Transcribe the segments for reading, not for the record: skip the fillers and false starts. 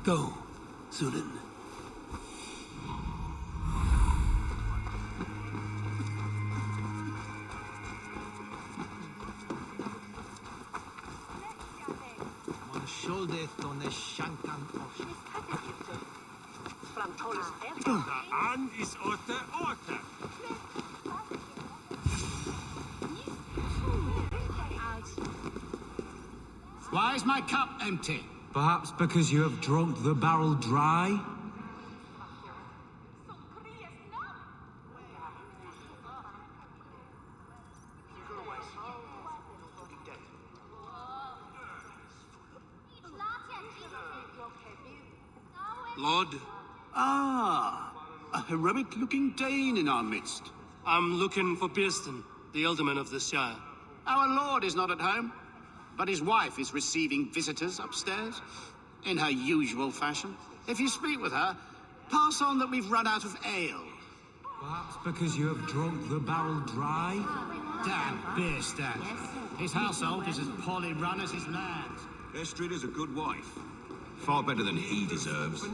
Go, Sunan. An is Orte. Why is my cup empty? Perhaps because you have drunk the barrel dry? Lord? Ah, a heroic-looking Dane in our midst. I'm looking for Birsten, the alderman of the Shire. Our lord is not at home, but his wife is receiving visitors upstairs, in her usual fashion. If you speak with her, pass on that we've run out of ale. Perhaps because you have drunk the barrel dry? Damn beer stand. His household is as poorly run as his lands. Estrid is a good wife. Far better than he deserves.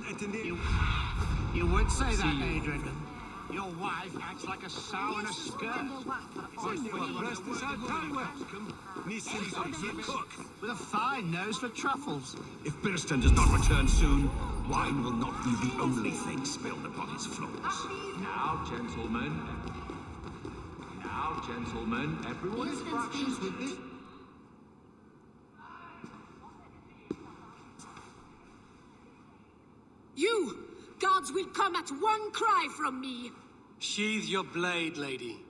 You would say that, Adrian. Your wife acts like a sow in a skirt. With a fine nose for truffles. If Birsten does not return soon, wine will not be the only thing spilled upon his floors. Now, gentlemen. Now, gentlemen. Everyone is fractious with this. You! Gods will come at one cry from me! Sheathe your blade, lady.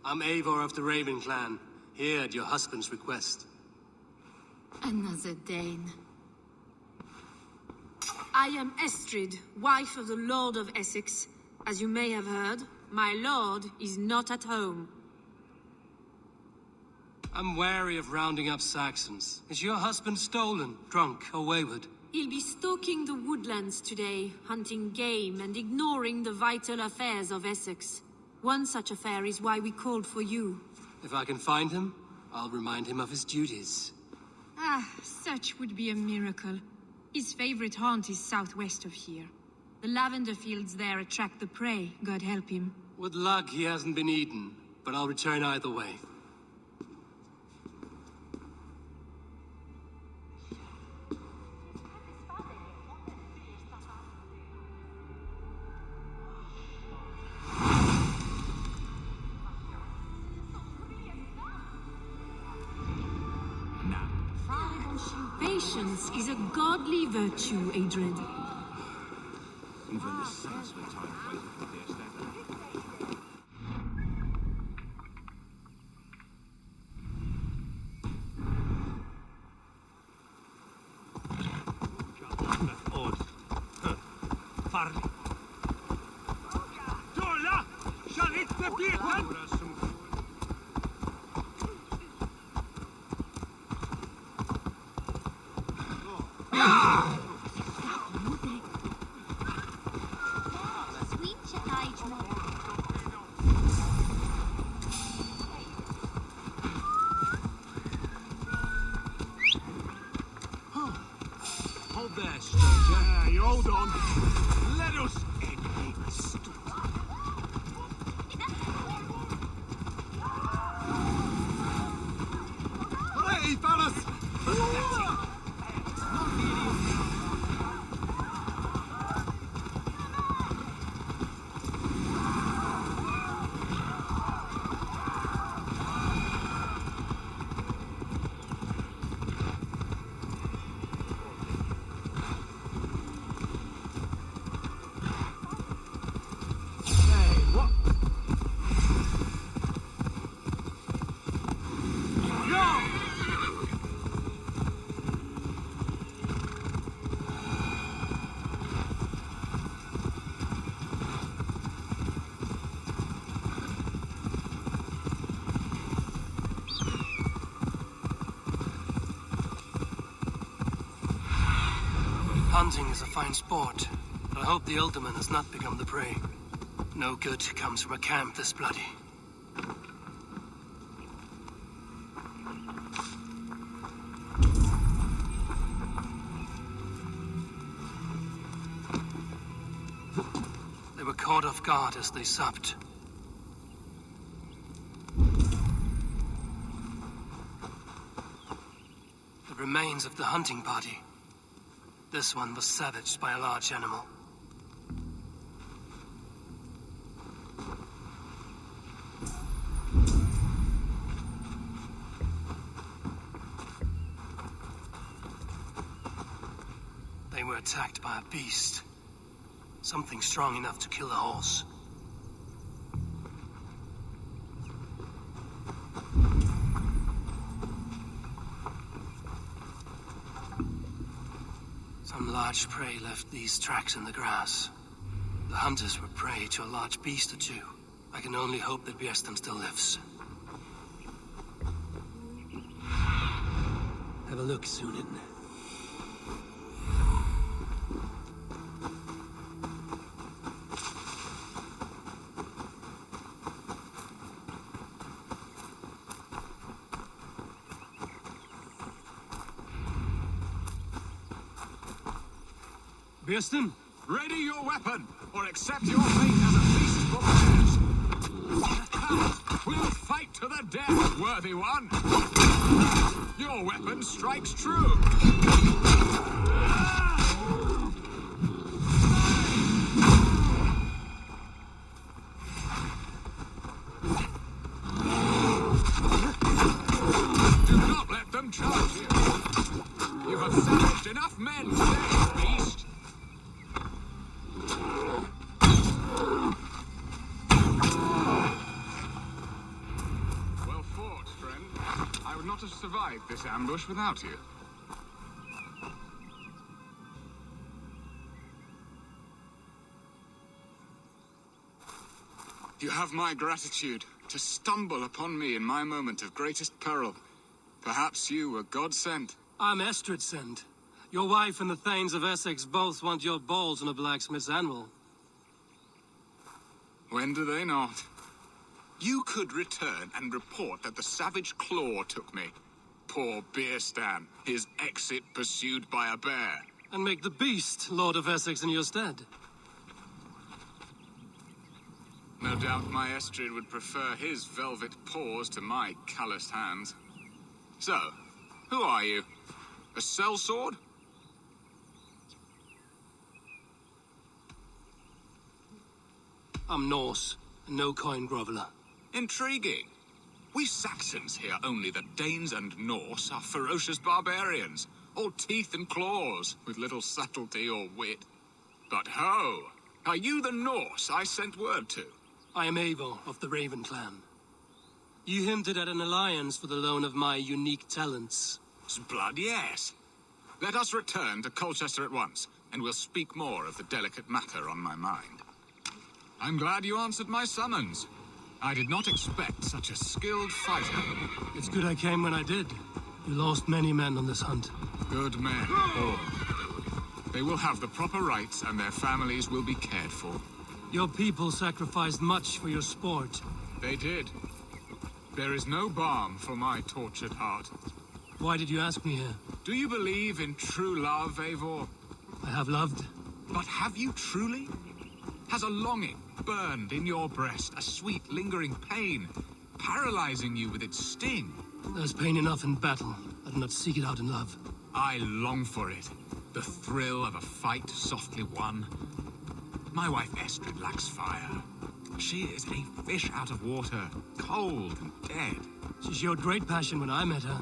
I'm Eivor of the Raven clan, here at your husband's request. Another Dane. I am Estrid, wife of the Lord of Essex. As you may have heard, my lord is not at home. I'm wary of rounding up Saxons. Is your husband stolen, drunk, or wayward? He'll be stalking the woodlands today, hunting game and ignoring the vital affairs of Essex. One such affair is why we called for you. If I can find him, I'll remind him of his duties. Ah, such would be a miracle. His favorite haunt is southwest of here. The lavender fields there attract the prey, God help him. With luck, he hasn't been eaten, but I'll return either way. Patience is a godly virtue, Adrian. Even the saints were tired of waiting for the estate. Farli. Dola! Shalit the Bietan! Hold there, stranger. You hold on. Let us end this. Hey, fellas! Hunting is a fine sport, but I hope the alderman has not become the prey. No good comes from a camp this bloody. caught off guard as they supped. The remains of the hunting party. This one was savaged by a large animal. They were attacked by a beast. Something strong enough to kill a horse. Some large prey left these tracks in the grass. The hunters were prey to a large beast or two. I can only hope that Björsten still lives. Have a look, Sunan. Björsten? Ready your weapon, or accept your fate as a feast for bears. We'll fight to the death, worthy one. Your weapon strikes true. Do not let them charge you. You have savaged enough men today, beast. Have survived this ambush without you. You have my gratitude to stumble upon me in my moment of greatest peril. Perhaps you were God-sent. I'm Estrid sent. Your wife and the Thanes of Essex both want your balls on a blacksmith's anvil. When do they not? You could return and report that the savage claw took me. Poor Björsten, his exit pursued by a bear. And make the beast Lord of Essex in your stead. No doubt my Estrid would prefer his velvet paws to my calloused hands. So, who are you? A sellsword? I'm Norse, a no-coin groveler. Intriguing. We Saxons hear only that Danes and Norse are ferocious barbarians, all teeth and claws, with little subtlety or wit. But ho! Are you the Norse I sent word to? I am Eivor of the Raven clan. You hinted at an alliance for the loan of my unique talents. Blood, yes. Let us return to Colchester at once, and we'll speak more of the delicate matter on my mind. I'm glad you answered my summons. I did not expect such a skilled fighter. It's good I came when I did. You lost many men on this hunt. Good men, all. They will have the proper rights, and their families will be cared for. Your people sacrificed much for your sport. They did. There is no balm for my tortured heart. Why did you ask me here? Do you believe in true love, Eivor? I have loved. But have you truly? Has a longing burned in your breast, a sweet, lingering pain, paralyzing you with its sting? There's pain enough in battle. I do not seek it out in love. I long for it. The thrill of a fight softly won. My wife Estrid lacks fire. She is a fish out of water, cold and dead. She showed great passion when I met her.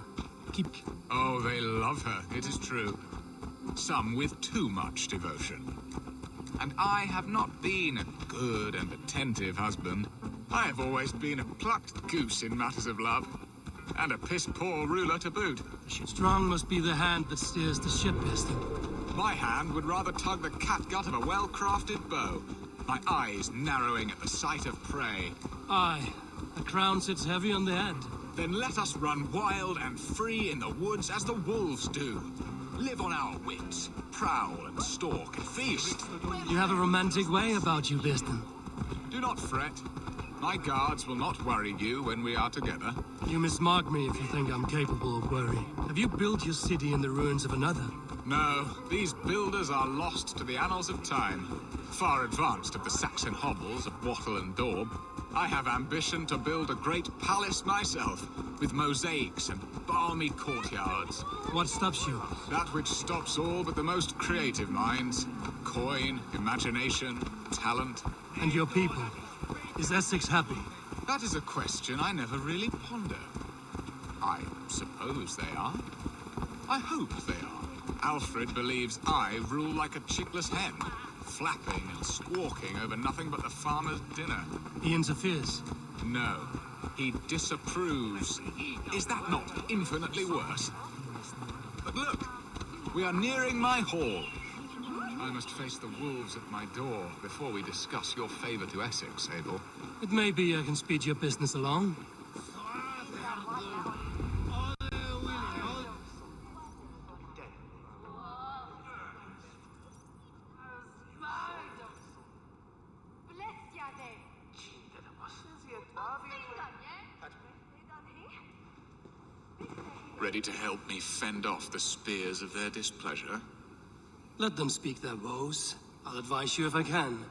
Oh, they love her, it is true. Some with too much devotion. And I have not been a good and attentive husband. I have always been a plucked goose in matters of love. And a piss-poor ruler to boot. Strong must be the hand that steers the ship, Björsten. My hand would rather tug the catgut of a well-crafted bow. My eyes narrowing at the sight of prey. Aye, a crown sits heavy on the head. Then let us run wild and free in the woods as the wolves do. Live on our wits, prowl and stalk and feast. You have a romantic way about you, Björsten. Do not fret. My guards will not worry you when we are together. You mismark me if you think I'm capable of worry. Have you built your city in the ruins of another? No, these builders are lost to the annals of time. Far advanced of the Saxon hovels of Wattle and Daub. I have ambition to build a great palace myself, with mosaics and balmy courtyards. What stops you? That which stops all but the most creative minds. Coin, imagination, talent. And your people? Is Essex happy? That is a question I never really ponder. I suppose they are. I hope they are. Alfred believes I rule like a chickless hen, flapping and squawking over nothing but the farmer's dinner. He interferes? No, he disapproves. Is that not infinitely worse? But look, we are nearing my hall. I must face the wolves at my door before we discuss your favor to Essex, Abel. It may be I can speed your business along. Ready to help me fend off the spears of their displeasure? Let them speak their woes. I'll advise you if I can.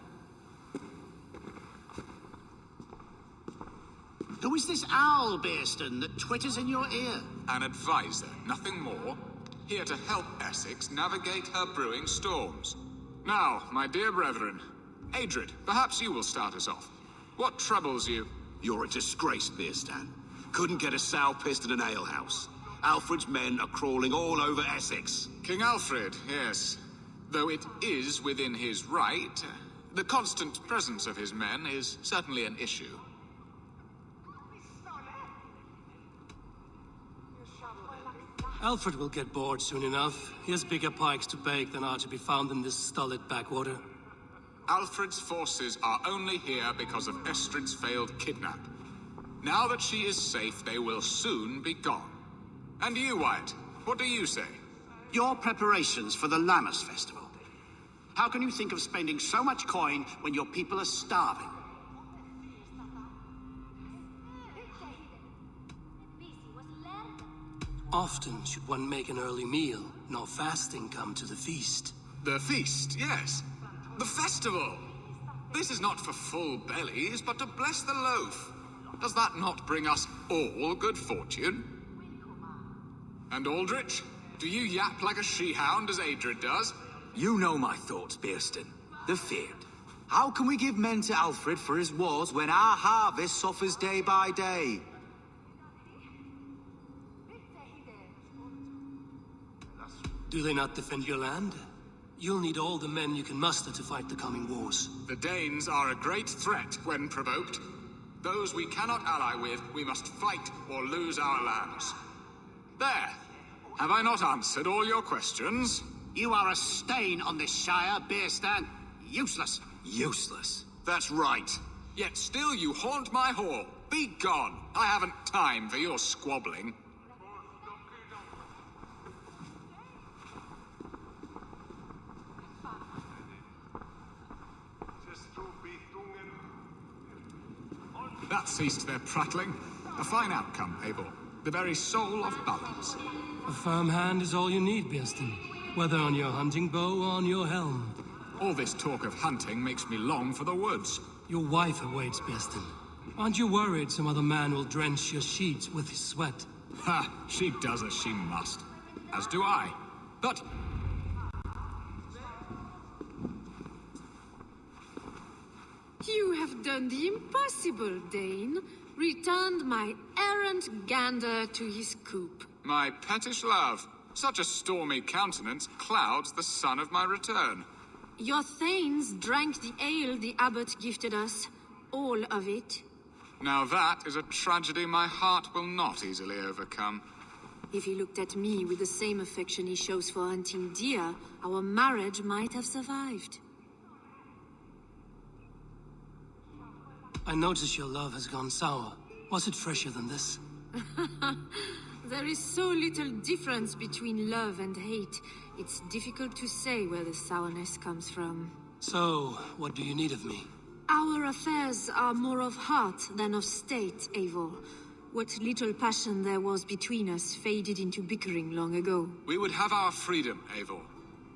Who is this owl, Bearston, that twitters in your ear? An advisor, nothing more. Here to help Essex navigate her brewing storms. Now, my dear brethren, Adred, perhaps you will start us off. What troubles you? You're a disgrace, Bearstan. Couldn't get a sow pissed in an alehouse. Alfred's men are crawling all over Essex. King Alfred, yes. Though it is within his right, the constant presence of his men is certainly an issue. Alfred will get bored soon enough. He has bigger pikes to bake than are to be found in this stolid backwater. Alfred's forces are only here because of Estrid's failed kidnap. Now that she is safe, they will soon be gone. And you, Wyatt, what do you say? Your preparations for the Lammas Festival. How can you think of spending so much coin when your people are starving? Often should one make an early meal, nor fasting come to the feast. The feast, yes. The festival. This is not for full bellies, but to bless the loaf. Does that not bring us all good fortune? And Aldrich, do you yap like a she-hound as Adred does? You know my thoughts, Bearston. The feared. How can we give men to Alfred for his wars when our harvest suffers day by day? Do they not defend your land? You'll need all the men you can muster to fight the coming wars. The Danes are a great threat when provoked. Those we cannot ally with, we must fight or lose our lands. There. Have I not answered all your questions? You are a stain on this shire, Bearstan. Useless. Useless. That's right. Yet still you haunt my hall. Be gone. I haven't time for your squabbling. That ceased their prattling. A fine outcome, Abel. The very soul of balance. A firm hand is all you need, Bearston. Whether on your hunting bow or on your helm. All this talk of hunting makes me long for the woods. Your wife awaits, Bearston. Aren't you worried some other man will drench your sheets with his sweat? Ha! She does as she must. As do I. But... You have done the impossible, Dane. Returned my errant gander to his coop. My pettish love. Such a stormy countenance clouds the sun of my return. Your thanes drank the ale the abbot gifted us. All of it. Now that is a tragedy my heart will not easily overcome. If he looked at me with the same affection he shows for hunting deer, our marriage might have survived. I notice your love has gone sour. Was it fresher than this? There is so little difference between love and hate. It's difficult to say where the sourness comes from. So, what do you need of me? Our affairs are more of heart than of state, Eivor. What little passion there was between us faded into bickering long ago. We would have our freedom, Eivor.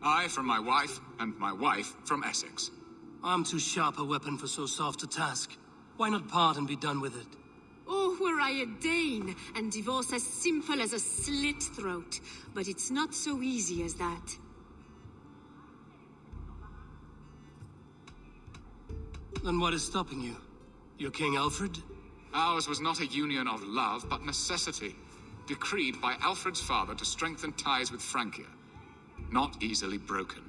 I from my wife, and my wife from Essex. I'm too sharp a weapon for so soft a task. Why not part and be done with it? Oh, were I a Dane, and divorce as simple as a slit throat. But it's not so easy as that. Then what is stopping you? Your King Alfred? Ours was not a union of love, but necessity. Decreed by Alfred's father to strengthen ties with Francia. Not easily broken.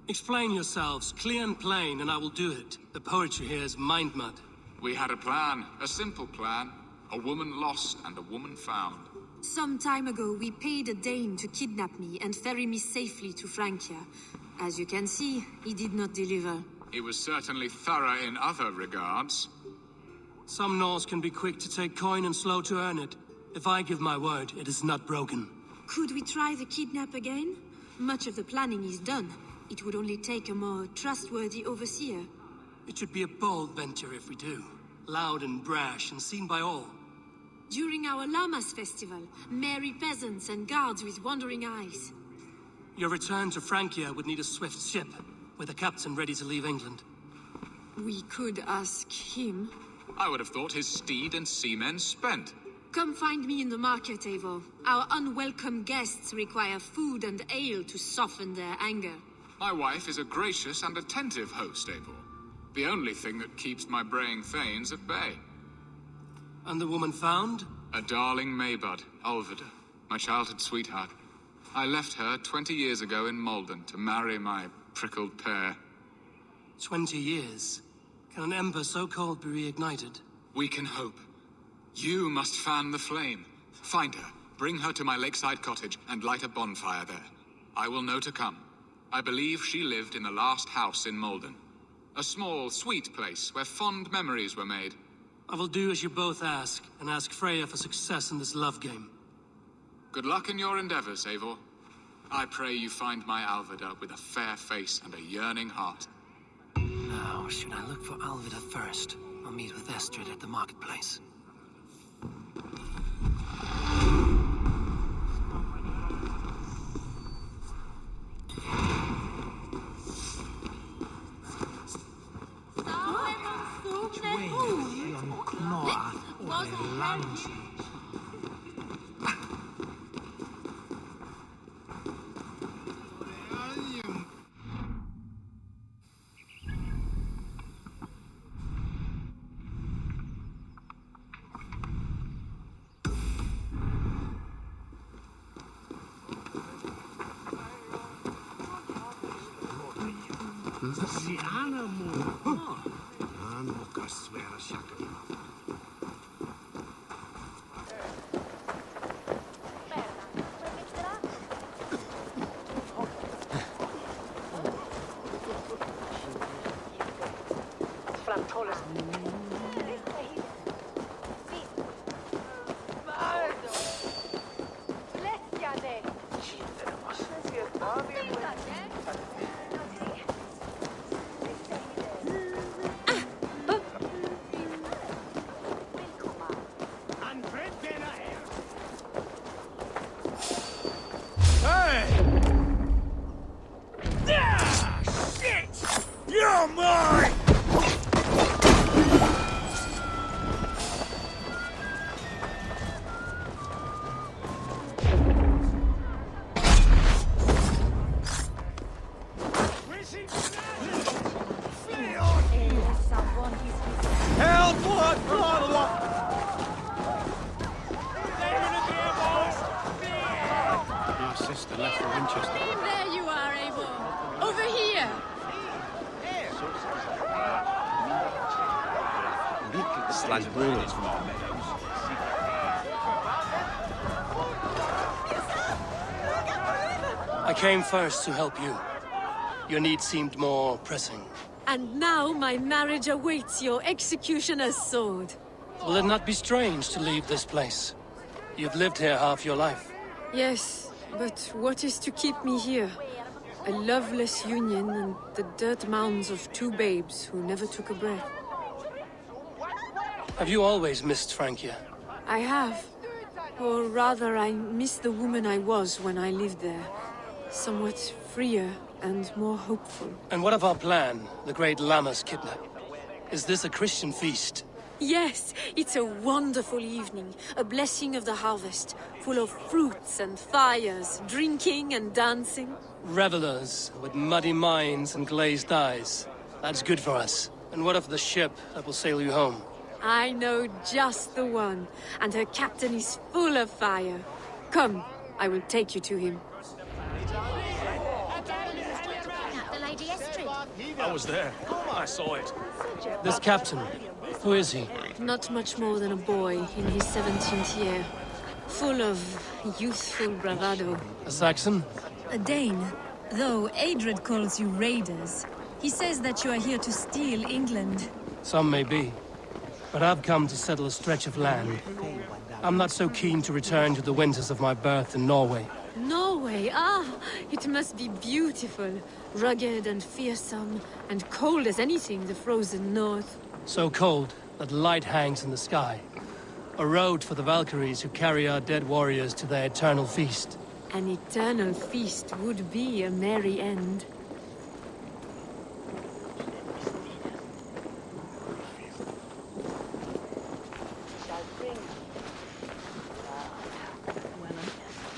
Explain yourselves, clear and plain, and I will do it. The poetry here is mind mud. We had a plan, a simple plan. A woman lost and a woman found. Some time ago, we paid a Dane to kidnap me and ferry me safely to Francia. As you can see, he did not deliver. He was certainly thorough in other regards. Some Norse can be quick to take coin and slow to earn it. If I give my word, it is not broken. Could we try the kidnap again? Much of the planning is done. It would only take a more trustworthy overseer. It should be a bold venture if we do. Loud and brash and seen by all. During our Llamas festival, merry peasants and guards with wandering eyes. Your return to Francia would need a swift ship, with a captain ready to leave England. We could ask him. I would have thought his steed and seamen spent. Come find me in the market, Eivor. Our unwelcome guests require food and ale to soften their anger. My wife is a gracious and attentive host, Eivor. The only thing that keeps my braying thanes at bay. And the woman found? A darling Maybud, Alvida, my childhood sweetheart. I left her 20 years ago in Malden to marry my prickled pear. 20 years? Can an ember so cold be reignited? We can hope. You must fan the flame. Find her, bring her to my lakeside cottage, and light a bonfire there. I will know to come. I believe she lived in the last house in Malden. A small, sweet place where fond memories were made. I will do as you both ask, and ask Freya for success in this love game. Good luck in your endeavors, Eivor. I pray you find my Alvida with a fair face and a yearning heart. Now, should I look for Alvida first? I'll meet with Estrid at the marketplace. There you are, Eivor. Over here. I came first to help you. Your need seemed more pressing. And now my marriage awaits your executioner's sword. Will it not be strange to leave this place? You've lived here half your life. Yes, but what is to keep me here? A loveless union and the dirt mounds of two babes who never took a breath. Have you always missed Francia? I have. Or rather, I miss the woman I was when I lived there. Somewhat freer and more hopeful. And what of our plan, the great Lammas kidnap? Is this a Christian feast? Yes, it's a wonderful evening. A blessing of the harvest, full of fruits and fires, drinking and dancing. Revelers with muddy minds and glazed eyes. That's good for us. And what of the ship that will sail you home? I know just the one, and her captain is full of fire. Come, I will take you to him. The Lady Estrid. I was there. I saw it. This captain, who is he? Not much more than a boy in his 17th year. Full of youthful bravado. A Saxon? A Dane, though Adred calls you raiders. He says that you are here to steal England. Some may be. But I've come to settle a stretch of land. I'm not so keen to return to the winters of my birth in Norway. Norway, ah! It must be beautiful. Rugged and fearsome, and cold as anything, the frozen north. So cold that light hangs in the sky. A road for the Valkyries who carry our dead warriors to their eternal feast. An eternal feast would be a merry end.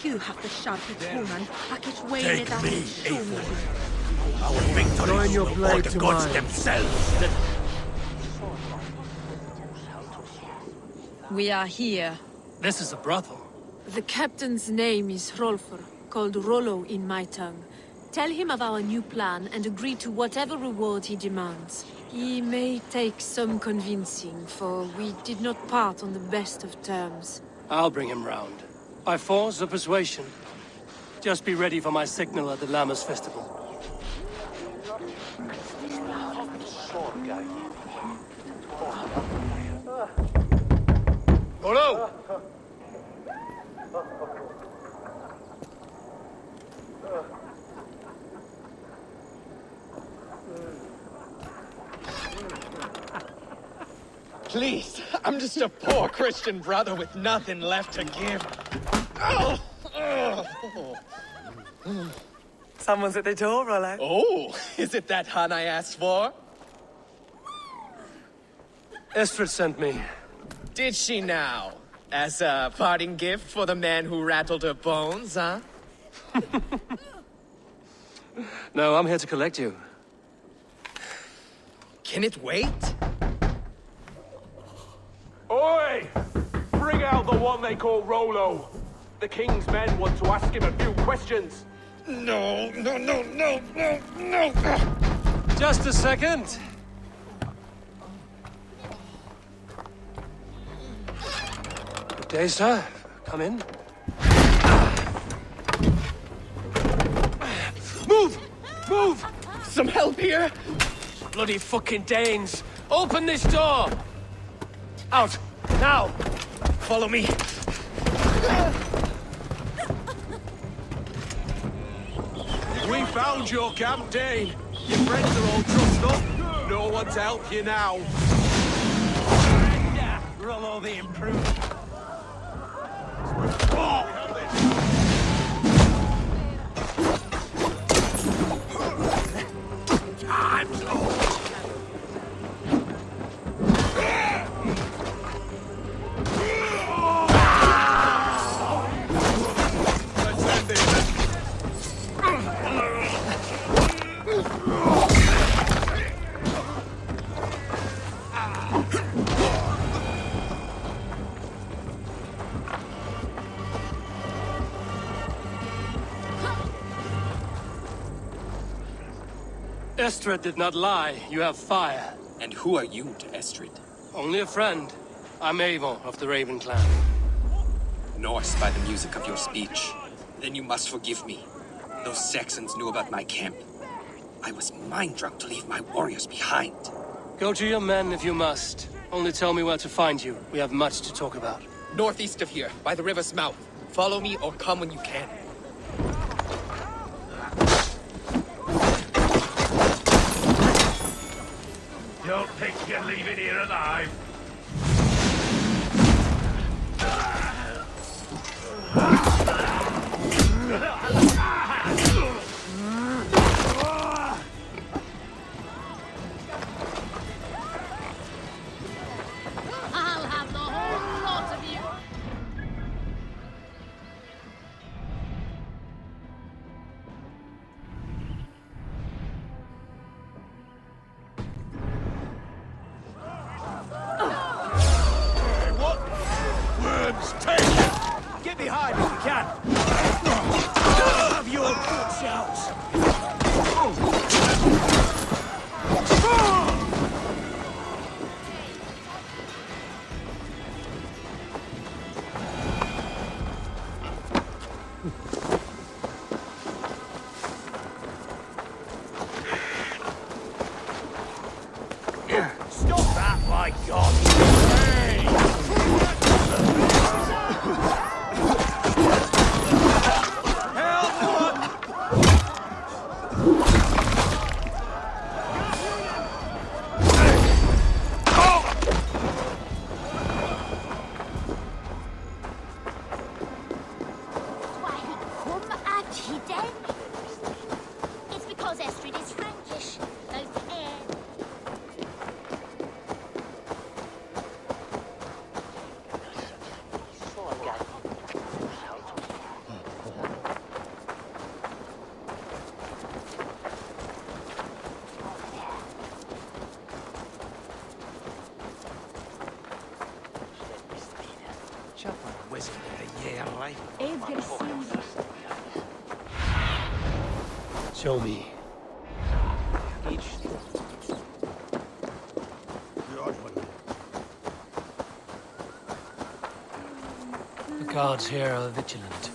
You have the sharpest woman. Package way Take that me, show me. Eivor. Our victories Join your will blade work the to gods mine. themselves. We are here. This is a brothel. The captain's name is Hrolfr, called Rollo in my tongue. Tell him of our new plan and agree to whatever reward he demands. He may take some convincing, for we did not part on the best of terms. I'll bring him round. By force or persuasion. Just be ready for my signal at the Lammas festival. Hello! Please, I'm just a poor Christian brother with nothing left to give. Someone's at the door, Rollo. Oh, is it that hun I asked for? Estrid sent me. Did she now? As a parting gift for the man who rattled her bones, huh? No, I'm here to collect you. Can it wait? Oi! Bring out the one they call Rollo. The king's men want to ask him a few questions. No. Just a second. Good day, sir. Come in. Move! Move! Some help here? Bloody fucking Danes! Open this door! Out! Now! Follow me. We found your camp, Dane. Your friends are all trussed up. No one to help you now. Rollo the improved. Estrid did not lie. You have fire. And who are you to Estrid? Only a friend. I'm Eivor of the Raven clan. Norse by the music of your speech. Then you must forgive me. Those Saxons knew about my camp. I was mind-drunk to leave my warriors behind. Go to your men if you must. Only tell me where to find you. We have much to talk about. Northeast of here, by the river's mouth. Follow me or come when you can. Don't think you'll leave it here alive. can. Have your guts out. Stop that, my God! It's because Estrid is Frankish. Those air. Wizard of the year, right? Show me. The guards here are vigilant.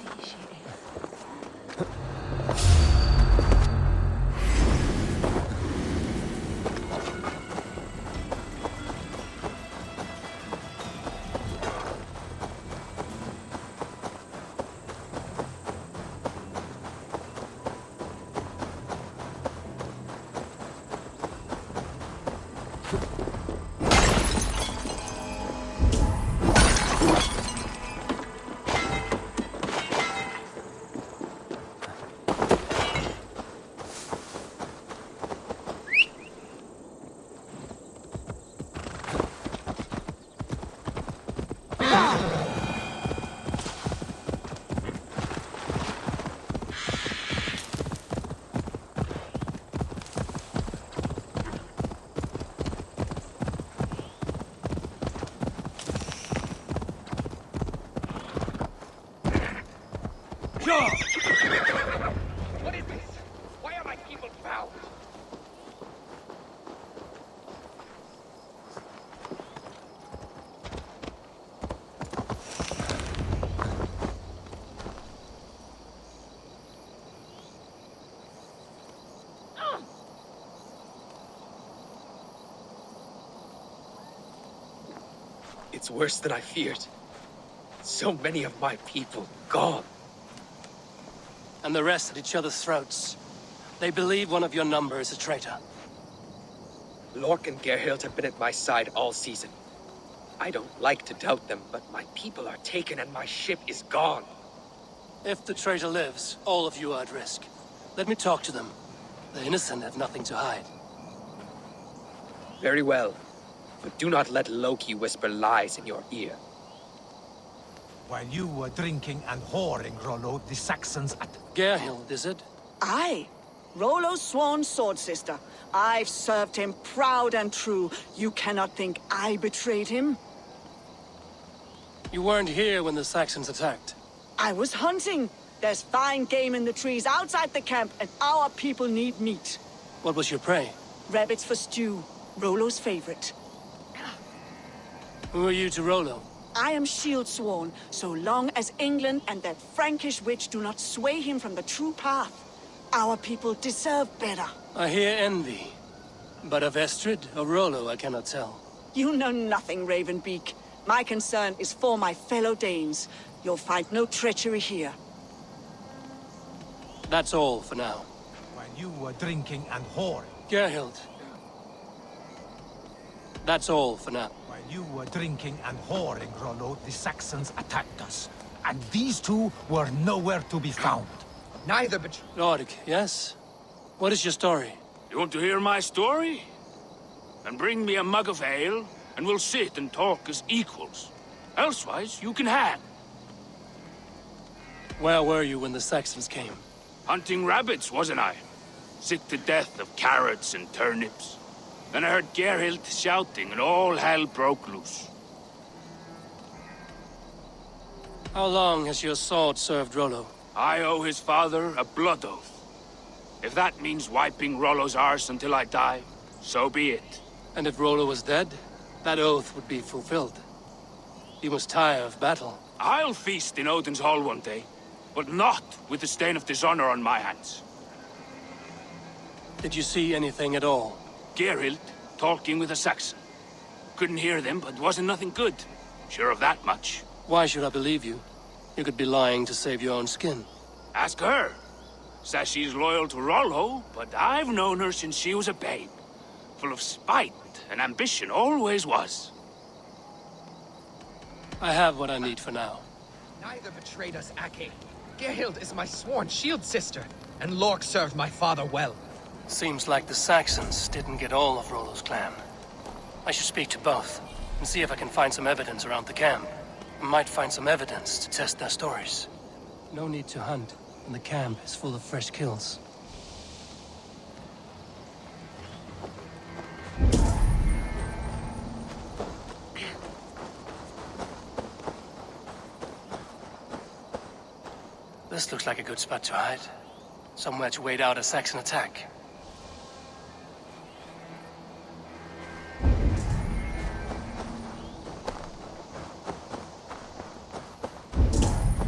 What is this? Why are my people bound? It's worse than I feared. So many of my people gone. And the rest at each other's throats. They believe one of your number is a traitor. Lork and Gerhild have been at my side all season. I don't like to doubt them, but my people are taken and my ship is gone. If the traitor lives, all of you are at risk. Let me talk to them. The innocent have nothing to hide. Very well. But do not let Loki whisper lies in your ear. While you were drinking and whoring, Rollo, the Saxons at... Gerhild, is it? Aye. Rollo's sworn sword sister. I've served him proud and true. You cannot think I betrayed him? You weren't here when the Saxons attacked. I was hunting. There's fine game in the trees outside the camp, and our people need meat. What was your prey? Rabbits for stew. Rollo's favorite. Who are you to Rollo? I am shield sworn, so long as England and that Frankish witch do not sway him from the true path. Our people deserve better. I hear envy. But of Estrid or Rollo, I cannot tell. You know nothing, Ravenbeak. My concern is for my fellow Danes. You'll find no treachery here. That's all for now. While you were drinking and whoring. Gerhild. That's all for now. While you were drinking and whoring, Rollo, the Saxons attacked us. And these two were nowhere to be found. Neither, but... Rorik, yes? What is your story? You want to hear my story? Then bring me a mug of ale, and we'll sit and talk as equals. Elsewise, you can hang. Where were you when the Saxons came? Hunting rabbits, wasn't I? Sick to death of carrots and turnips. Then I heard Gerhild shouting, and all hell broke loose. How long has your sword served Rollo? I owe his father a blood oath. If that means wiping Rollo's arse until I die, so be it. And if Rollo was dead, that oath would be fulfilled. You must tire of battle. I'll feast in Odin's hall one day, but not with the stain of dishonor on my hands. Did you see anything at all? Geralt talking with a Saxon. Couldn't hear them, but wasn't nothing good. Sure of that much. Why should I believe you? You could be lying to save your own skin. Ask her. Says she's loyal to Rollo, but I've known her since she was a babe. Full of spite and ambition, always was. I have what I need for now. Neither betrayed us, Ake. Gerhild is my sworn shield sister, and Lork served my father well. Seems like the Saxons didn't get all of Rollo's clan. I should speak to both, and see if I can find some evidence around the camp. I might find some evidence to test their stories. No need to hunt, and the camp is full of fresh kills. This looks like a good spot to hide. Somewhere to wait out a Saxon attack.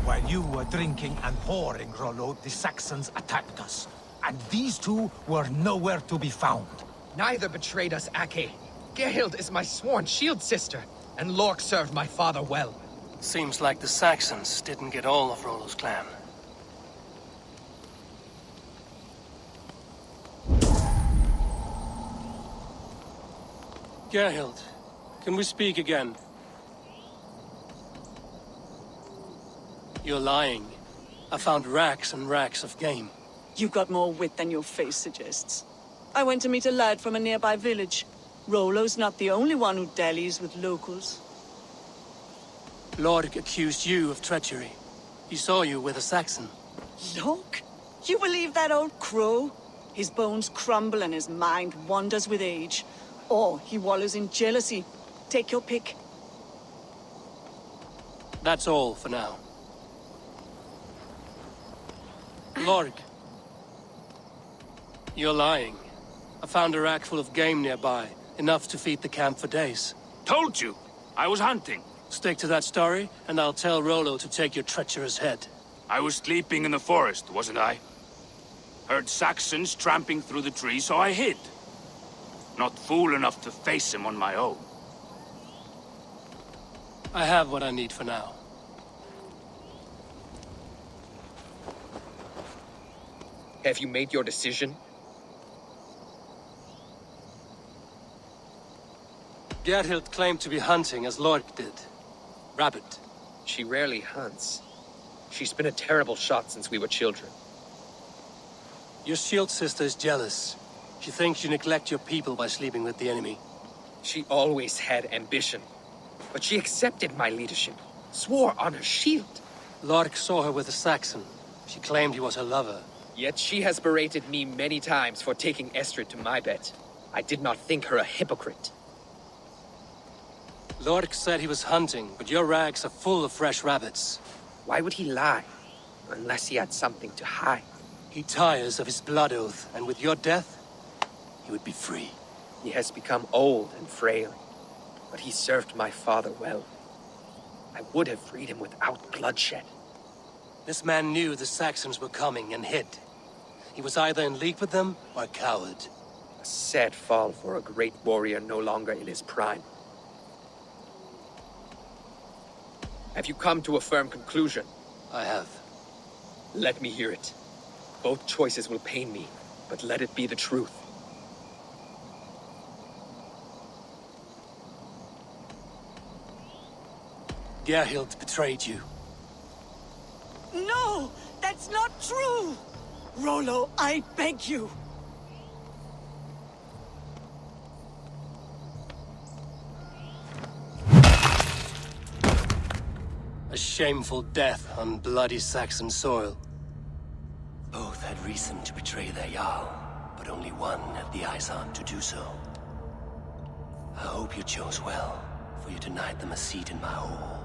While you were drinking and whoring, Rollo, the Saxons attacked us. And these two were nowhere to be found. Neither betrayed us, Ake. Gerhild is my sworn shield sister, and Lork served my father well. Seems like the Saxons didn't get all of Rollo's clan. Gerhild, can we speak again? You're lying. I found racks and racks of game. You got more wit than your face suggests. I went to meet a lad from a nearby village. Rollo's not the only one who dallies with locals. Lork accused you of treachery. He saw you with a Saxon. Lork? You believe that old crow? His bones crumble and his mind wanders with age. Or he wallows in jealousy. Take your pick. That's all for now. Lork. You're lying. I found a rack full of game nearby. Enough to feed the camp for days. Told you! I was hunting. Stick to that story, and I'll tell Rollo to take your treacherous head. I was sleeping in the forest, wasn't I? Heard Saxons tramping through the trees, so I hid. Not fool enough to face him on my own. I have what I need for now. Have you made your decision? Gerhild claimed to be hunting as Lork did. Rabbit. She rarely hunts. She's been a terrible shot since we were children. Your shield sister is jealous. She thinks you neglect your people by sleeping with the enemy. She always had ambition. But she accepted my leadership. Swore on her shield. Lork saw her with a Saxon. She claimed he was her lover. Yet she has berated me many times for taking Estrid to my bed. I did not think her a hypocrite. Lork said he was hunting, but your rags are full of fresh rabbits. Why would he lie? Unless he had something to hide. He tires of his blood oath, and with your death, he would be free. He has become old and frail, but he served my father well. I would have freed him without bloodshed. This man knew the Saxons were coming and hid. He was either in league with them or a coward. A sad fall for a great warrior no longer in his prime. Have you come to a firm conclusion? I have. Let me hear it. Both choices will pain me, but let it be the truth. Gerhild betrayed you. No! That's not true! Rollo, I beg you! A shameful death on bloody Saxon soil. Both had reason to betray their Jarl, but only one had the eyesight to do so. I hope you chose well, for you denied them a seat in my hall.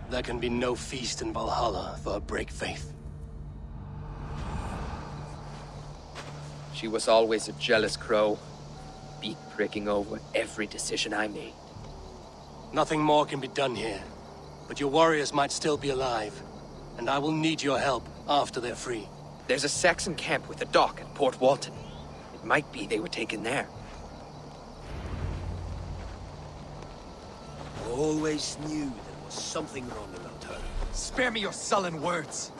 There can be no feast in Valhalla for a break faith. She was always a jealous crow, beak pricking over every decision I made. Nothing more can be done here, but your warriors might still be alive, and I will need your help after they're free. There's a Saxon camp with a dock at Port Walton. It might be they were taken there. Always knew there was something wrong about her. Spare me your sullen words.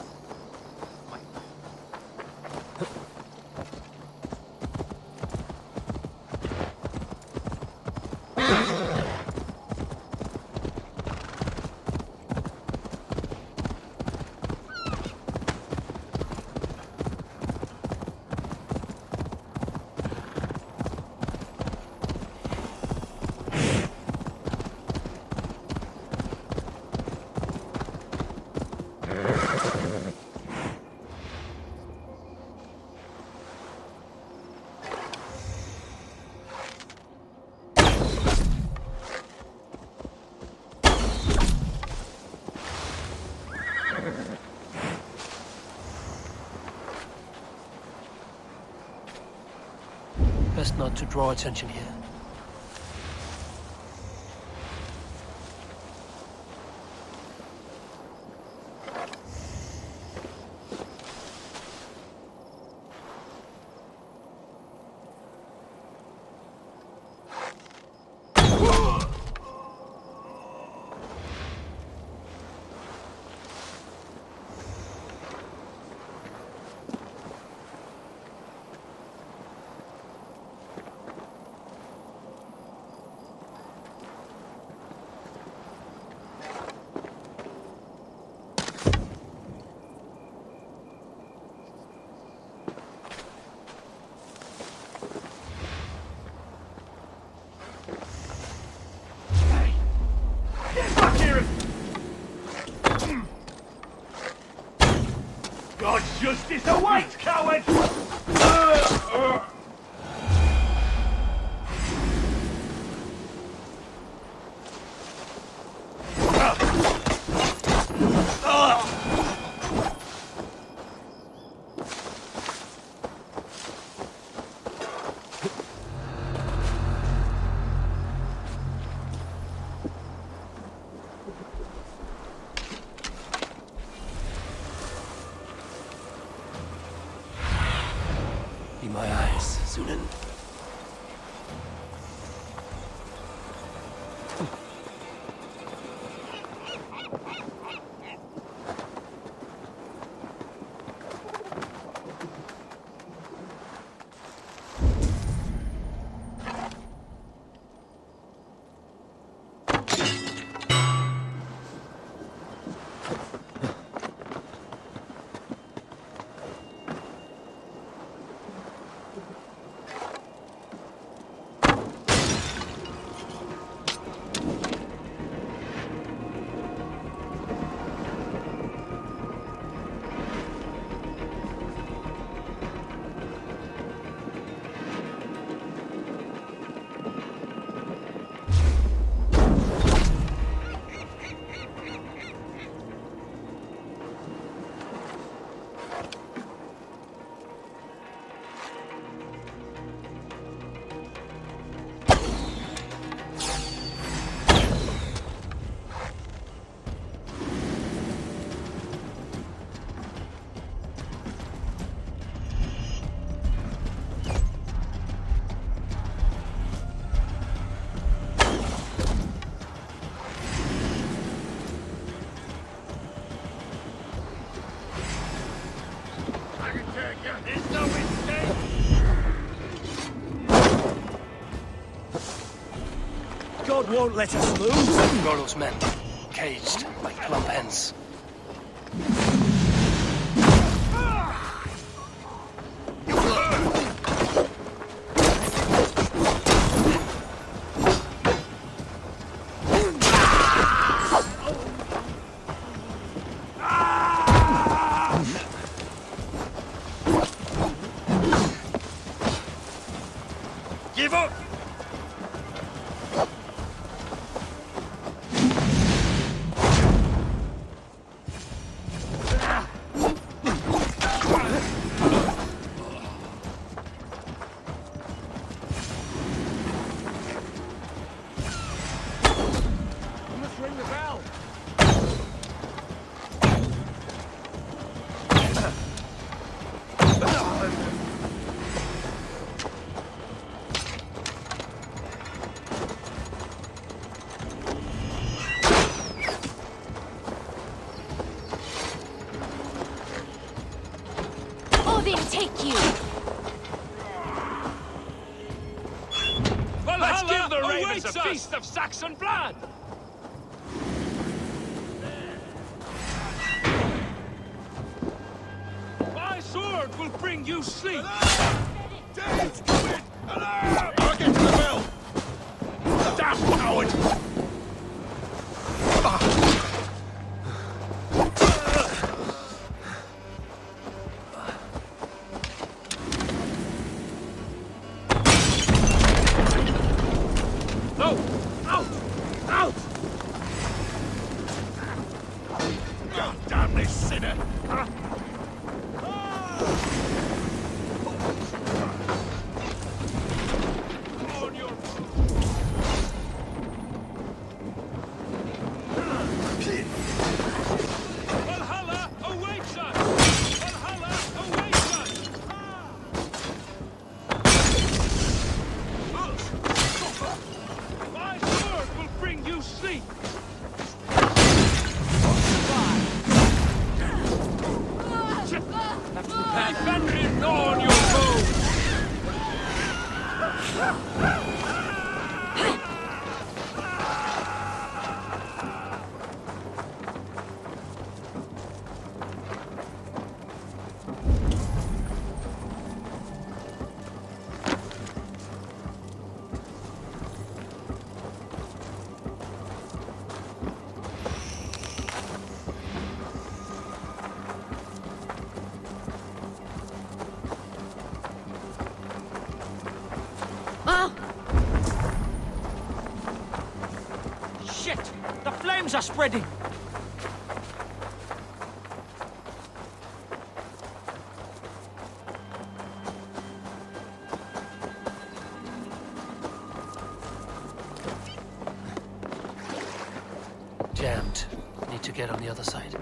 Best not to draw attention here. God's justice awaits, coward! Be my eyes, Sunan. God won't let us lose. Rollo's men, caged like plump hens. Give up! here. Valhalla Let's give the ravens awaits a us! feast of Saxon blood! My sword will bring you sleep! Death coming! Alarm! I'll get to the bell! Damn coward! No! Out! Out! God damn this sinner! On your... Valhalla awaits us! Valhalla awaits us! My sword will bring you sleep! Defend on your foe! Ah! Shit! The flames are spreading! Jammed. Need to get on the other side.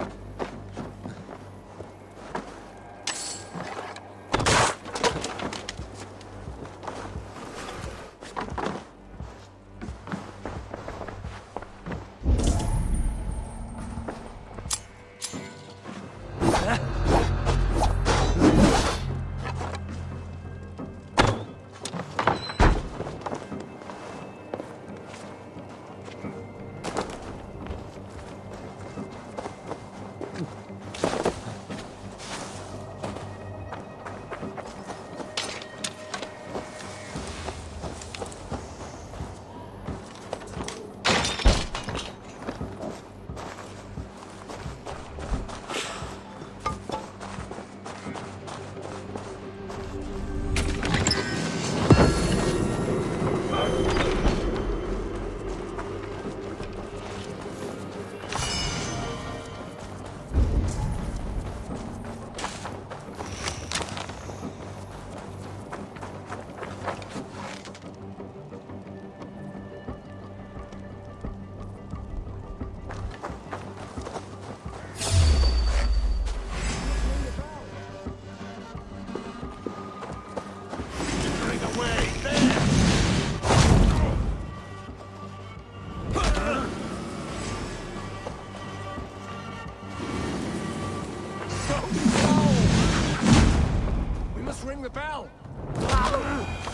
The bell!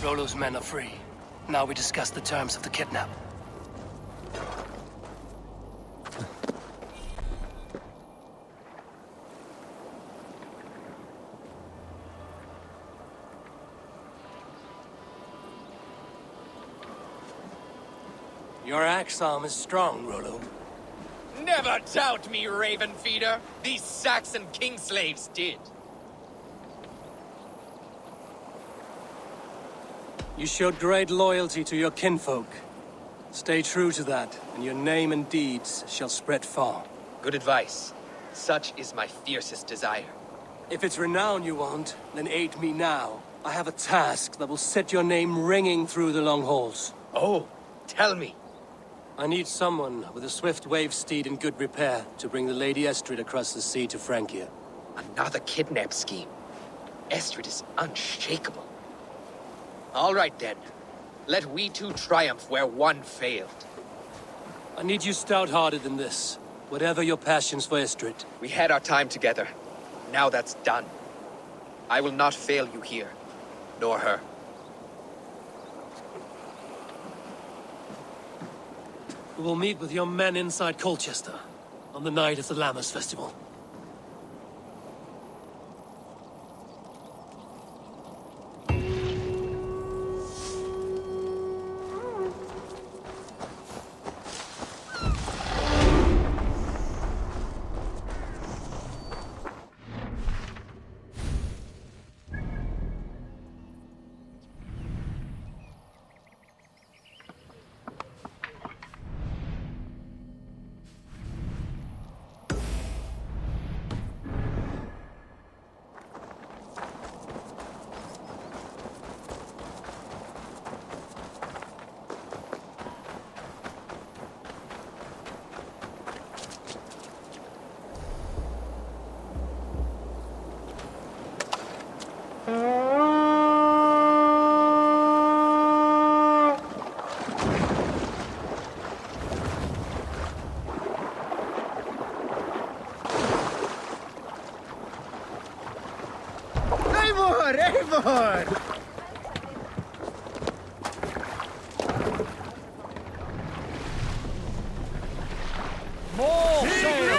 Rollo's men are free. Now we discuss the terms of the kidnap. Your axe arm is strong, Rollo. Never doubt me, Raven Feeder. These Saxon king slaves did. You showed great loyalty to your kinfolk. Stay true to that, and your name and deeds shall spread far. Good advice. Such is my fiercest desire. If it's renown you want, then aid me now. I have a task that will set your name ringing through the long halls. Oh, tell me. I need someone with a swift wave steed in good repair to bring the Lady Estrid across the sea to Francia. Another kidnap scheme. Estrid is unshakable. All right then. Let we two triumph where one failed. I need you stout-hearted in this, whatever your passions for Estrid. We had our time together. Now that's done. I will not fail you here, nor her. We will meet with your men inside Colchester on the night of the Lammas Festival. Eivor! More sail!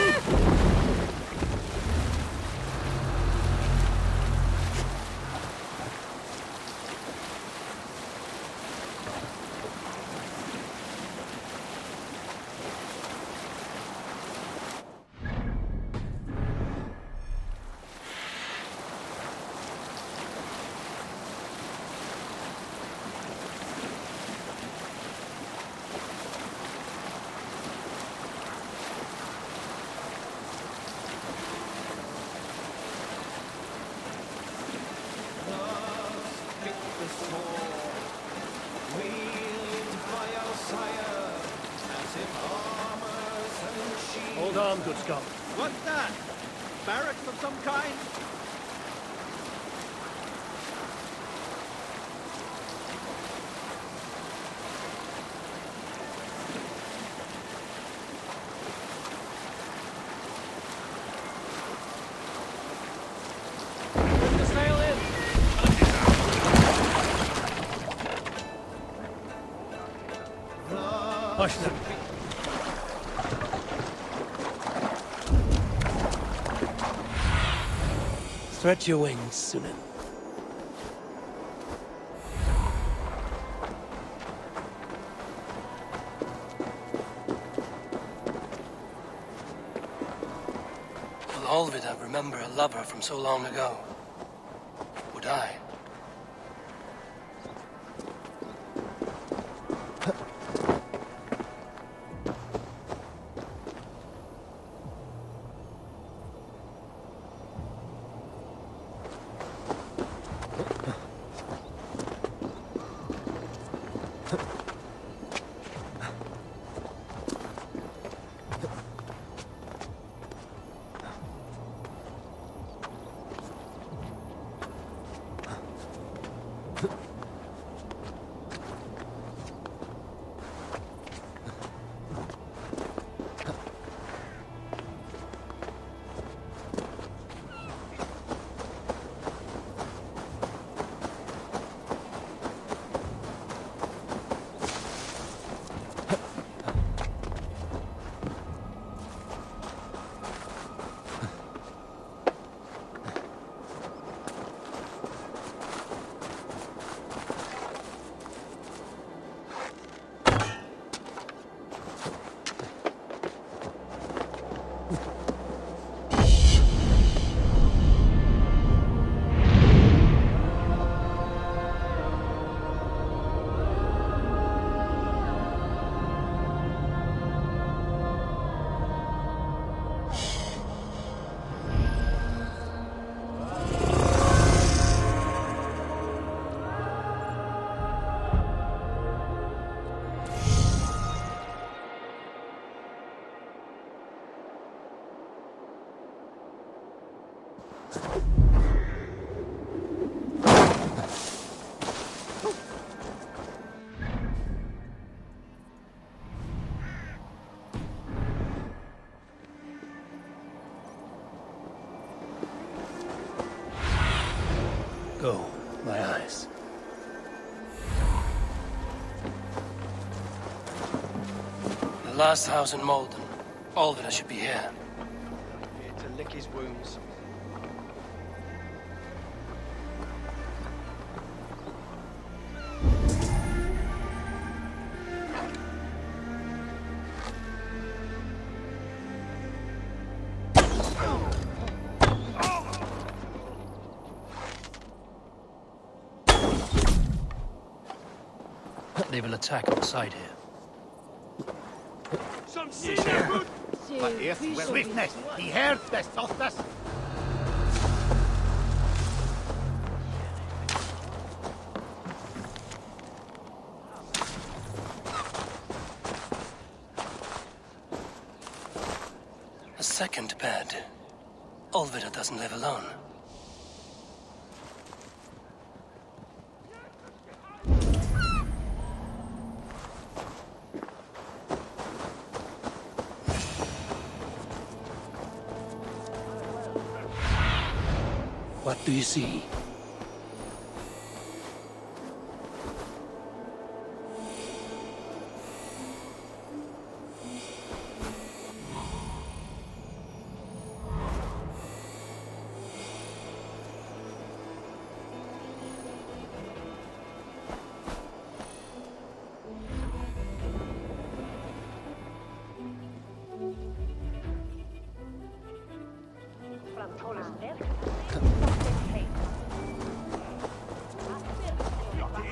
Hold on, good Scott. What's that? Barracks of some kind? Bring the sail in! Hush them. Stretch your wings, Sunan. Will Olvida remember a lover from so long ago? Would I? My eyes. The last house in Malden. Alvida should be here. Here to lick his wounds. They will attack on the side here. But if will witness, he heard the softness. A second bed. Alvida doesn't live alone. What do you see?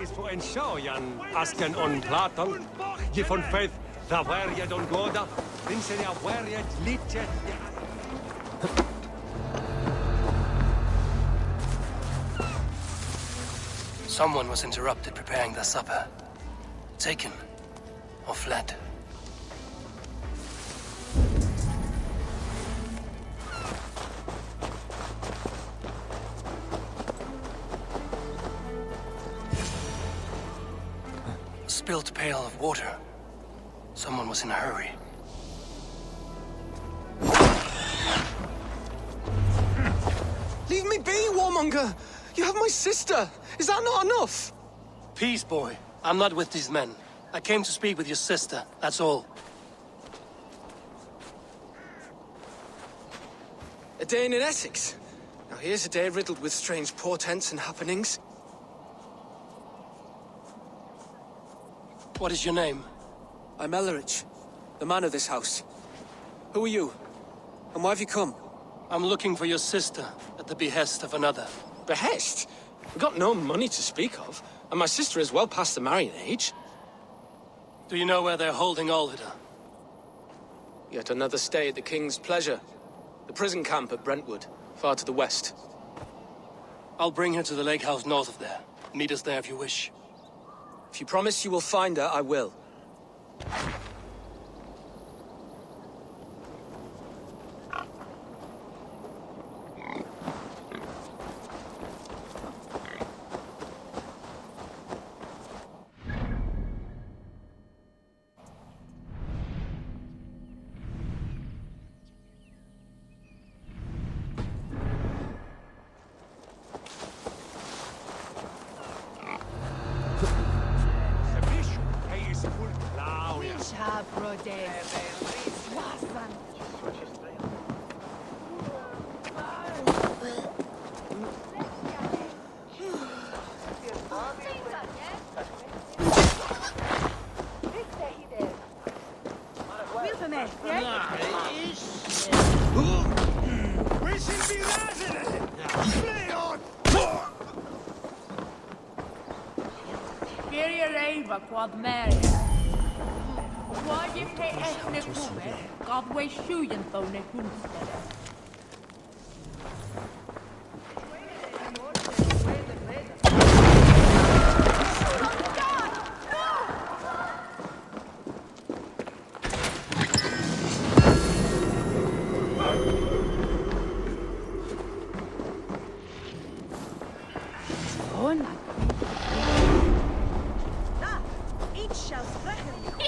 Is for ensure Jan Asken on Platon. Give on faith, the warrior on Goda. Vincent a warrior litje. Someone was interrupted preparing their supper. Taken or fled. Spilled pail of water. Someone was in a hurry. Leave me be, warmonger! You have my sister! Is that not enough? Peace, boy. I'm not with these men. I came to speak with your sister, that's all. A day in Essex. Now here's a day riddled with strange portents and happenings. What is your name? I'm Ellerich, the man of this house. Who are you? And why have you come? I'm looking for your sister at the behest of another. Behest? We've got no money to speak of, and my sister is well past the marrying age. Do you know where they're holding Alvida? Yet another stay at the King's pleasure. The prison camp at Brentwood, far to the west. I'll bring her to the lake house north of there. Meet us there if you wish. If you promise you will find her, I will.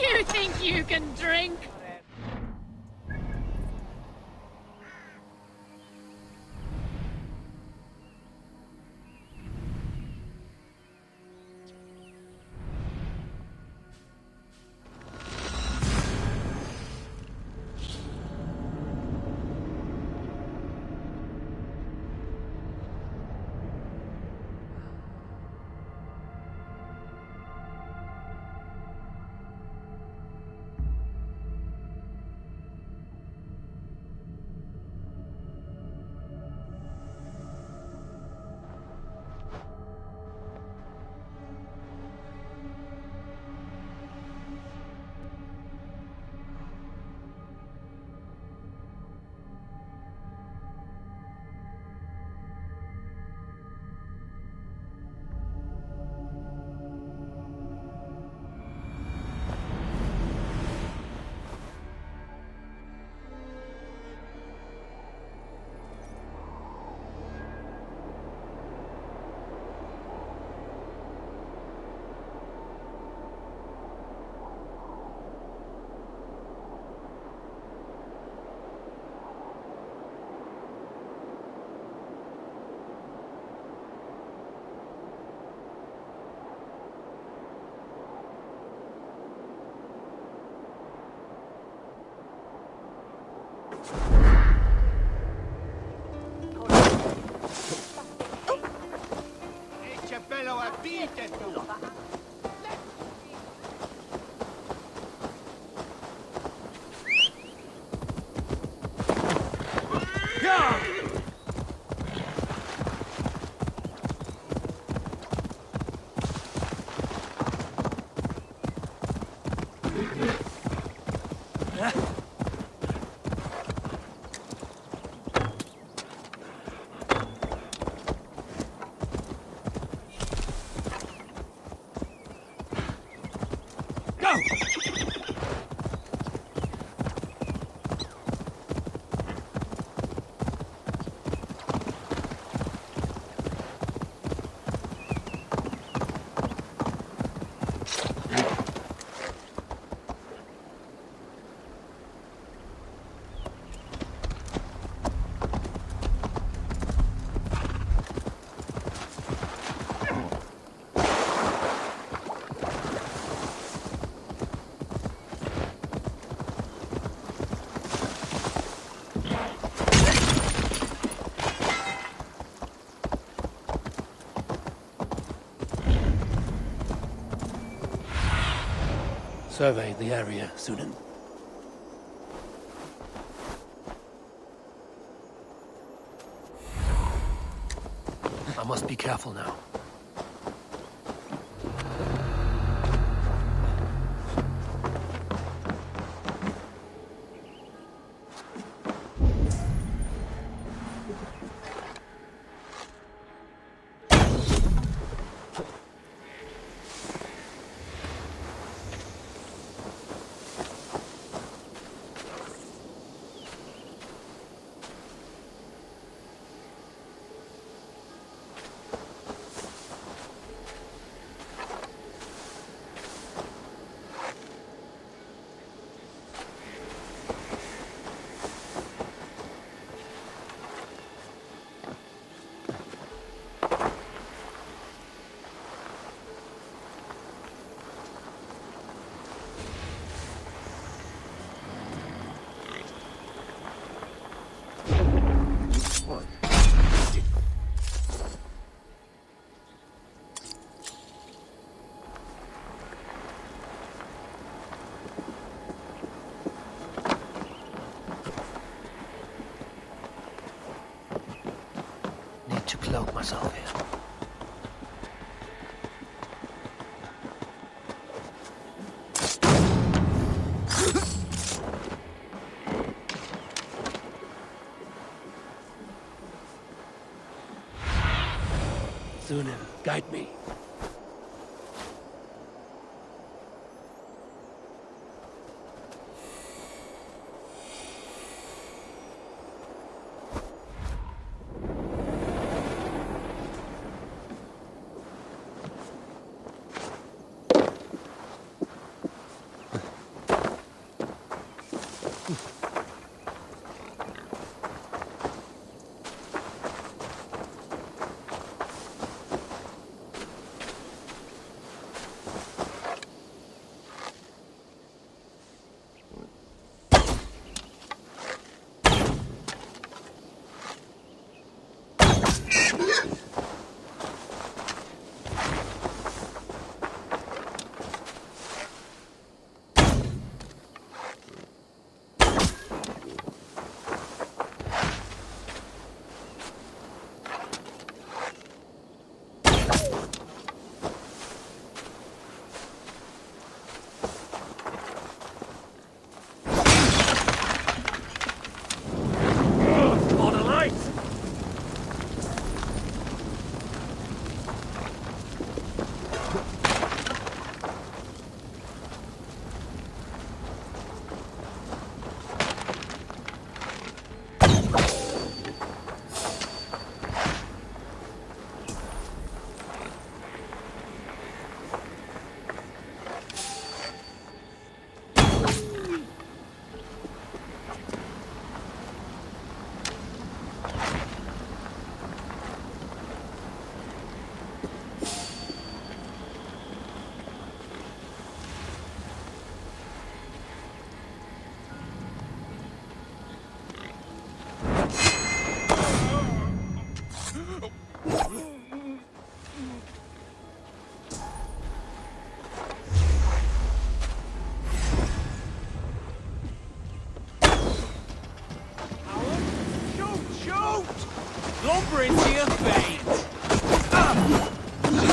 You think you can drink? Survey the area, Sunan. I must be careful now. To cloak myself here. Sunan, guide me.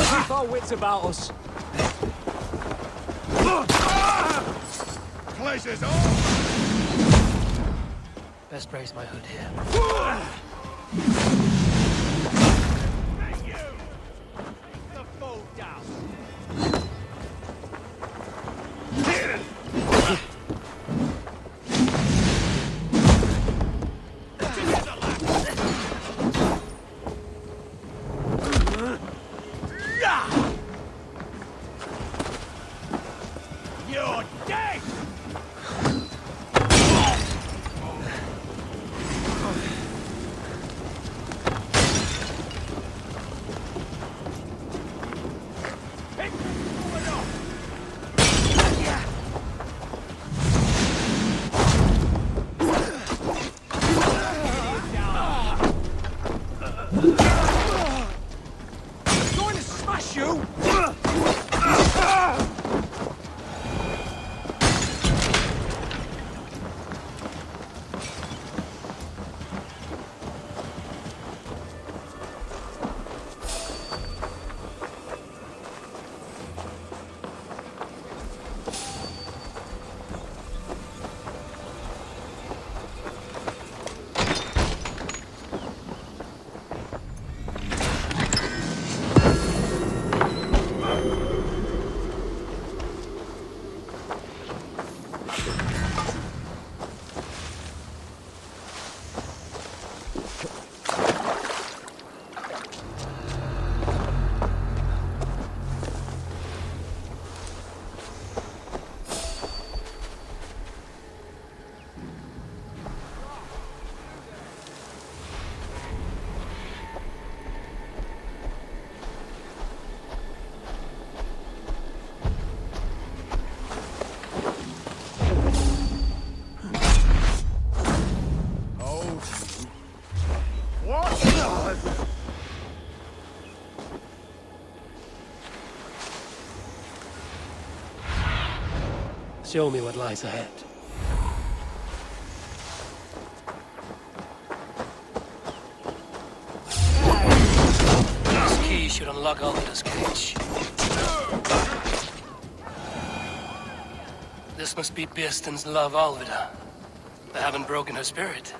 keep our wits about us. Pleasure's all. Best raise my hood here. The foe down. You're dead! Going to smash you! Show me what lies ahead. This key should unlock Alvida's cage. This must be Beerston's love, Alvida. They haven't broken her spirit.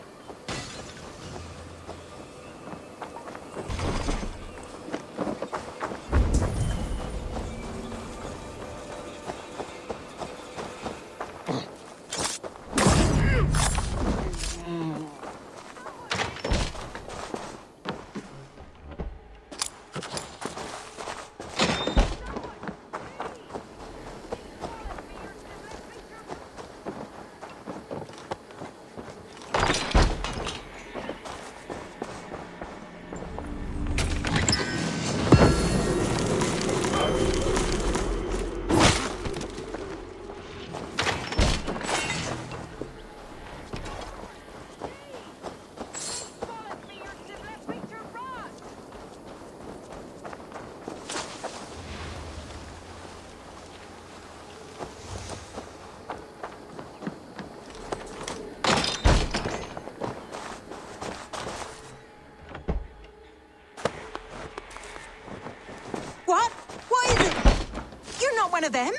What? What is it? You're not one of them?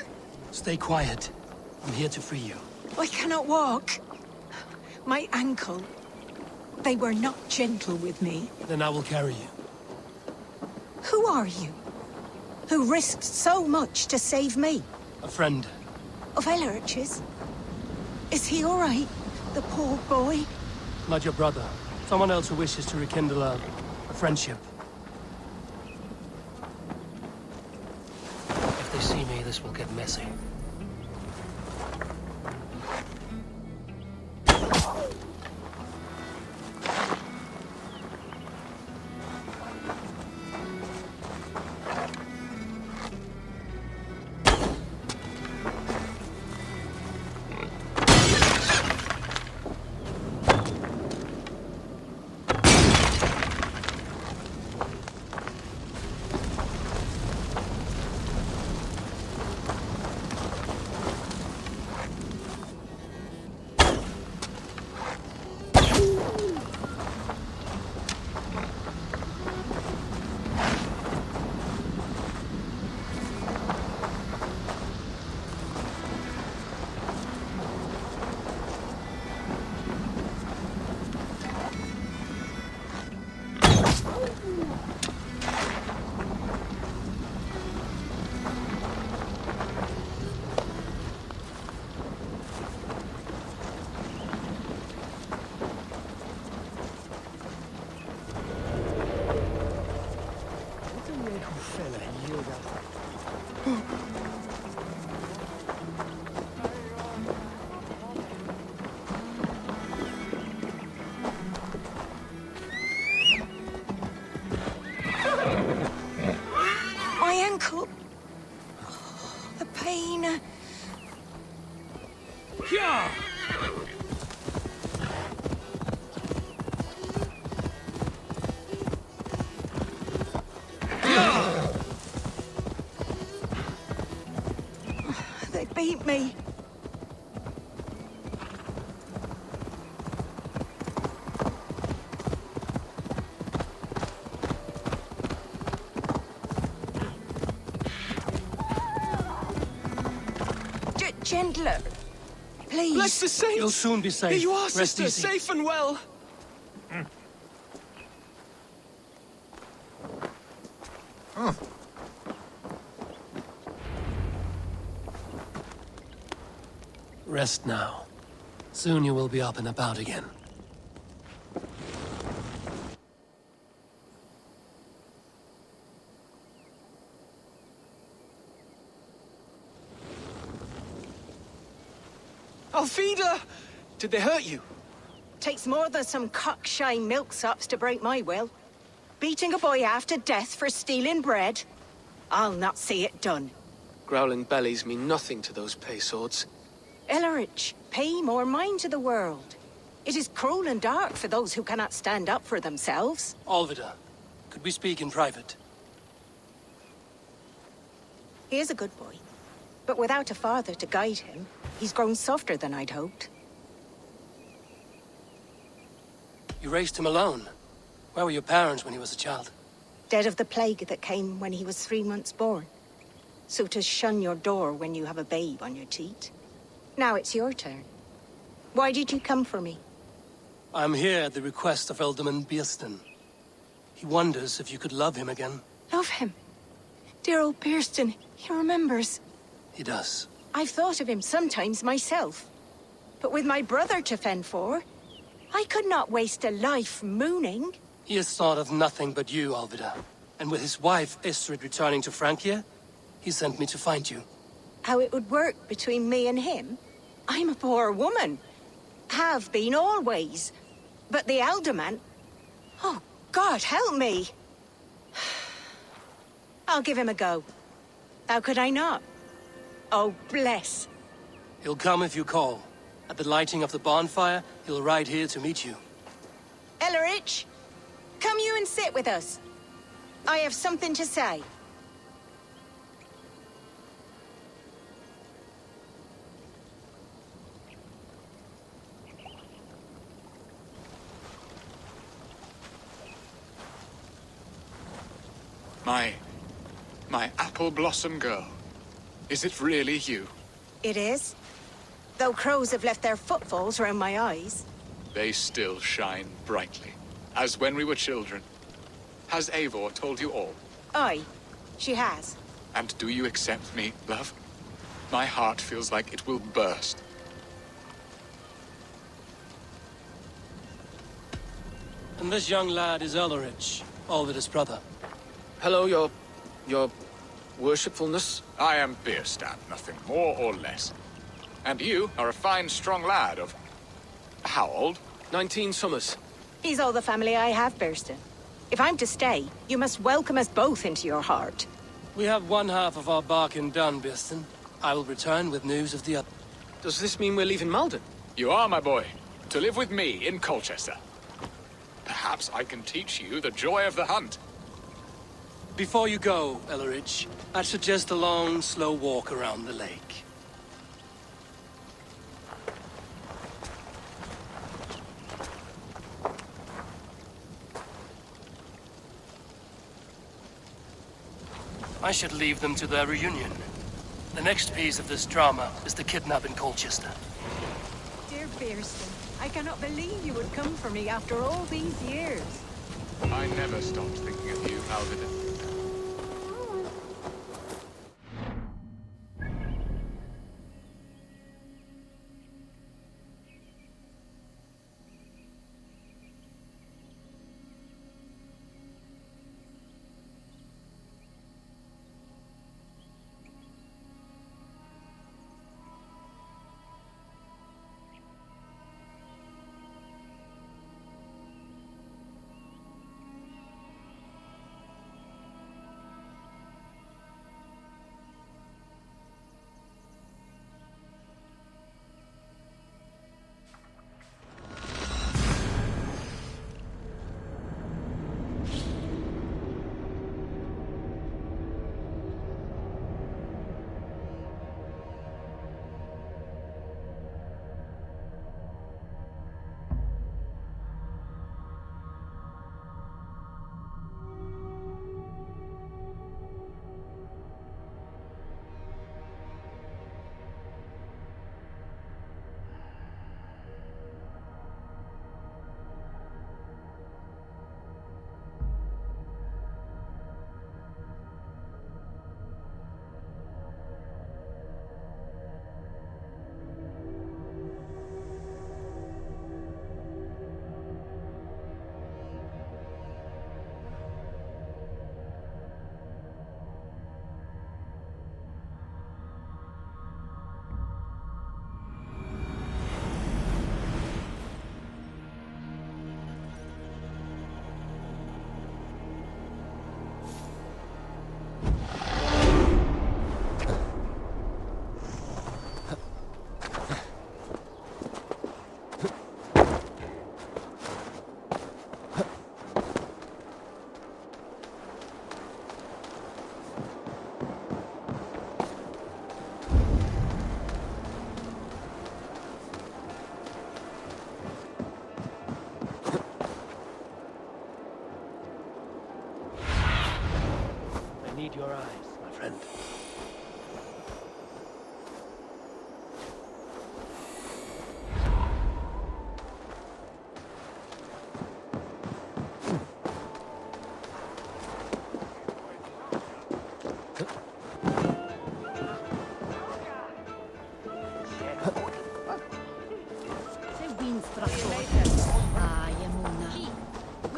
Stay quiet. I'm here to free you. I cannot walk. My ankle. They were not gentle with me. Then I will carry you. Who are you? Who risked so much to save me? A friend. Of Ellerch's? Is he all right? The poor boy? Not your brother. Someone else who wishes to rekindle a friendship. If they see me, this will get messy. My ankle. Oh, the pain. Yeah. They beat me. Gentler. Please. Bless the saints! You'll soon be safe. Here you are, Rest sister, easy. safe and well. Rest now. Soon you will be up and about again. Alfida! Did they hurt you? Takes more than some cockshy milksops to break my will. Beating a boy half to death for stealing bread? I'll not see it done. Growling bellies mean nothing to those pay swords. Ellerich, pay more mind to the world. It is cruel and dark for those who cannot stand up for themselves. Alvida, could we speak in private? He is a good boy, but without a father to guide him, he's grown softer than I'd hoped. You raised him alone. Where were your parents when he was a child? Dead of the plague that came when he was 3 months born. So to shun your door when you have a babe on your teat. Now it's your turn. Why did you come for me? I'm here at the request of Alderman Biersten. He wonders if you could love him again. Love him. Dear old Biersten, he remembers. He does. I've thought of him sometimes myself. But with my brother to fend for, I could not waste a life mooning. He has thought of nothing but you, Alvida. And with his wife, Istrid, returning to Francia, he sent me to find you. How it would work between me and him? I'm a poor woman. Have been always. But the alderman... Oh, God, help me! I'll give him a go. How could I not? Oh, bless. He'll come if you call. At the lighting of the bonfire, he'll ride here to meet you. Ellerich, come you and sit with us. I have something to say. My apple blossom girl. Is it really you? It is. Though crows have left their footfalls round my eyes. They still shine brightly, as when we were children. Has Eivor told you all? Aye, she has. And do you accept me, love? My heart feels like it will burst. And this young lad is Ellerich, Alvida's brother. Hello, your worshipfulness. I am Bierstadt, nothing more or less. And you are a fine, strong lad of... how old? 19 summers. He's all the family I have, Biersten. If I'm to stay, you must welcome us both into your heart. We have one half of our bargain done, Biersten. I will return with news of the other. Does this mean we're leaving Malden? You are, my boy, to live with me in Colchester. Perhaps I can teach you the joy of the hunt. Before you go, Ellerich, I'd suggest a long, slow walk around the lake. I should leave them to their reunion. The next piece of this drama is the kidnap in Colchester. Dear Biersten, I cannot believe you would come for me after all these years. I never stopped thinking of you, Alvida.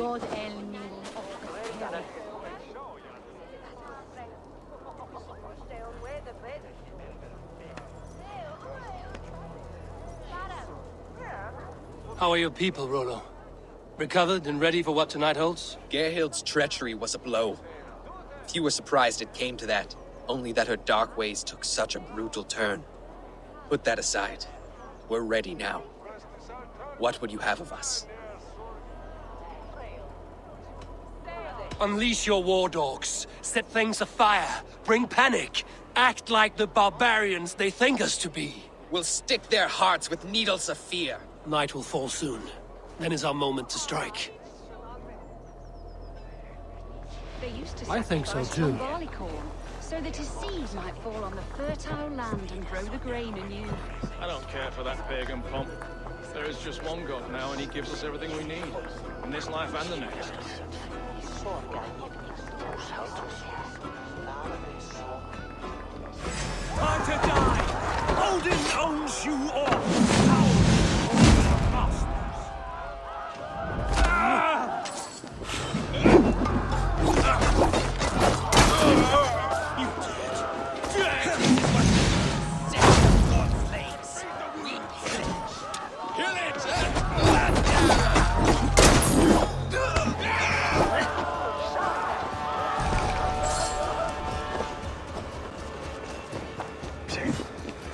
God el Nil. How are your people, Rollo? Recovered and ready for what tonight holds? Gerhild's treachery was a blow. Few were surprised it came to that, only that her dark ways took such a brutal turn. Put that aside. We're ready now. What would you have of us? Unleash your war dogs. Set things afire. Bring panic. Act like the barbarians they think us to be. We'll stick their hearts with needles of fear. Night will fall soon. Then is our moment to strike. They used to I think so sacrifice too. one barley corn, so that his seed might fall on the fertile land and grow the grain anew. I don't care for that pagan pomp. There is just one God now, and he gives us everything we need, in this life and the next. Time to die! Odin owns you all!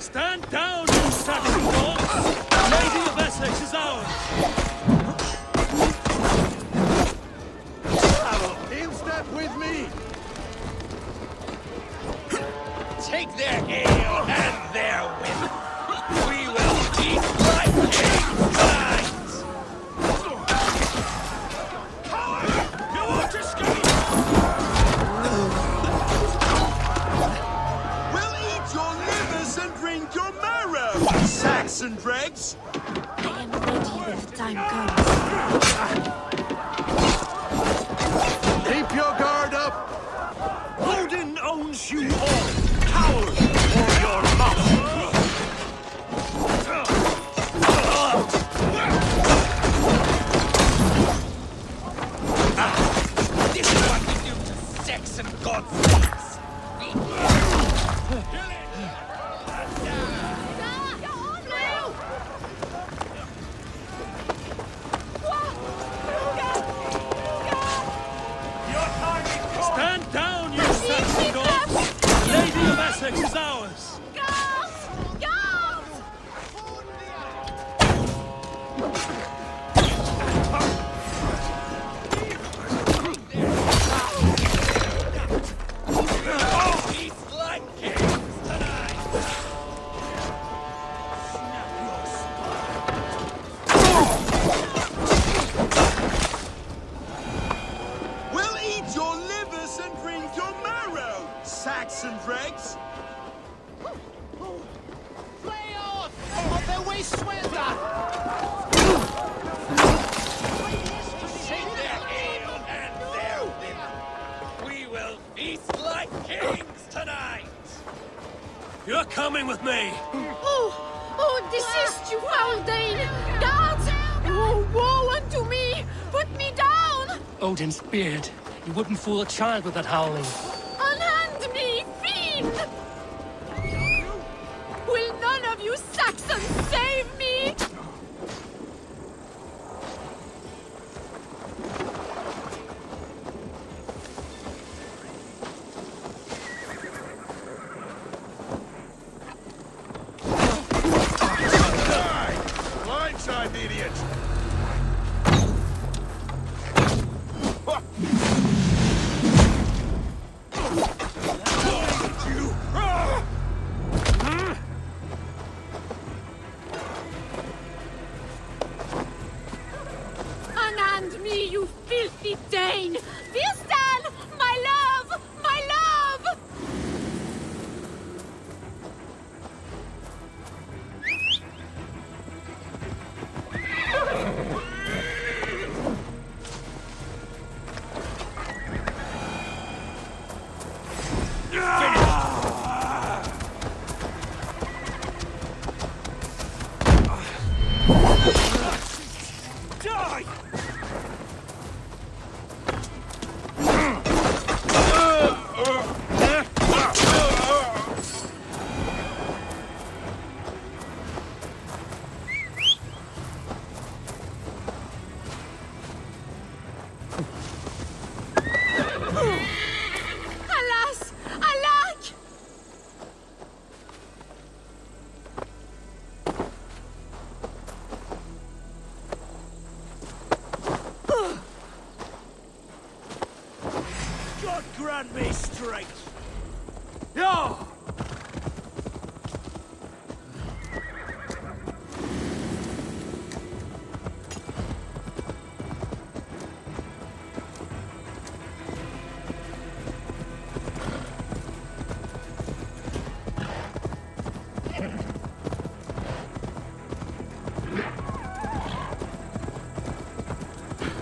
Stand down, you savage dogs! Lady of Essex is ours! In step with me! Take their ale and their whip. We will eat like kings tonight. You want to escape? We'll eat your livers and drink your marrow, Saxon dregs! I am ready if the time comes. Keep your guard up! Odin owns you all! Coward for your mouth! This is what we do to Saxon godslings. Stand down, you Saxon dogs! Lady of Essex is ours! Eat like kings tonight. We'll eat your livers and drink your marrow, Saxon dregs! Play on! Of their way swelter! Take their ale and their whip. We will feast like kings tonight. You're coming with me! Oh, desist, you foul Dane! Guards! Oh, woe unto me! Put me down! Odin's beard. You wouldn't fool a child with that howling. Unhand me, fiend! Will none of you Saxons save me? Blindside, idiot! stand me straight. Yo!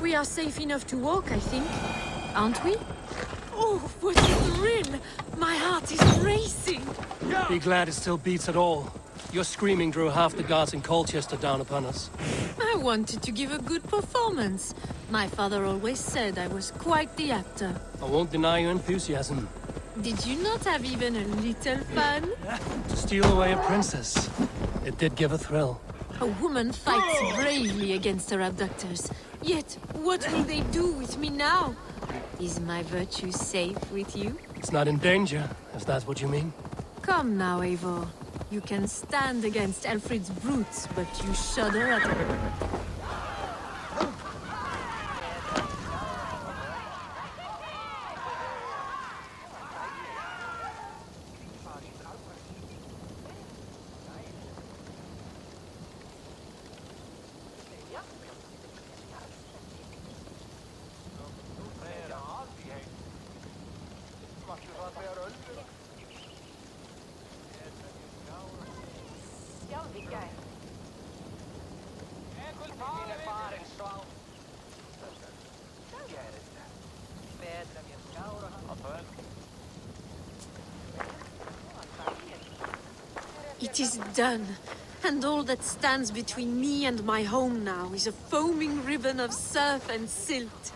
We are safe enough to walk, I think. Aren't we? Oh, what a thrill! My heart is racing! Be glad it still beats at all. Your screaming drew half the guards in Colchester down upon us. I wanted to give a good performance. My father always said I was quite the actor. I won't deny your enthusiasm. Did you not have even a little fun? To steal away a princess. It did give a thrill. A woman fights bravely against her abductors. Yet, what will they do with me now? Is my virtue safe with you? It's not in danger, if that's what you mean. Come now, Eivor. You can stand against Alfred's brutes, but you shudder at It is done, and all that stands between me and my home now is a foaming ribbon of surf and silt.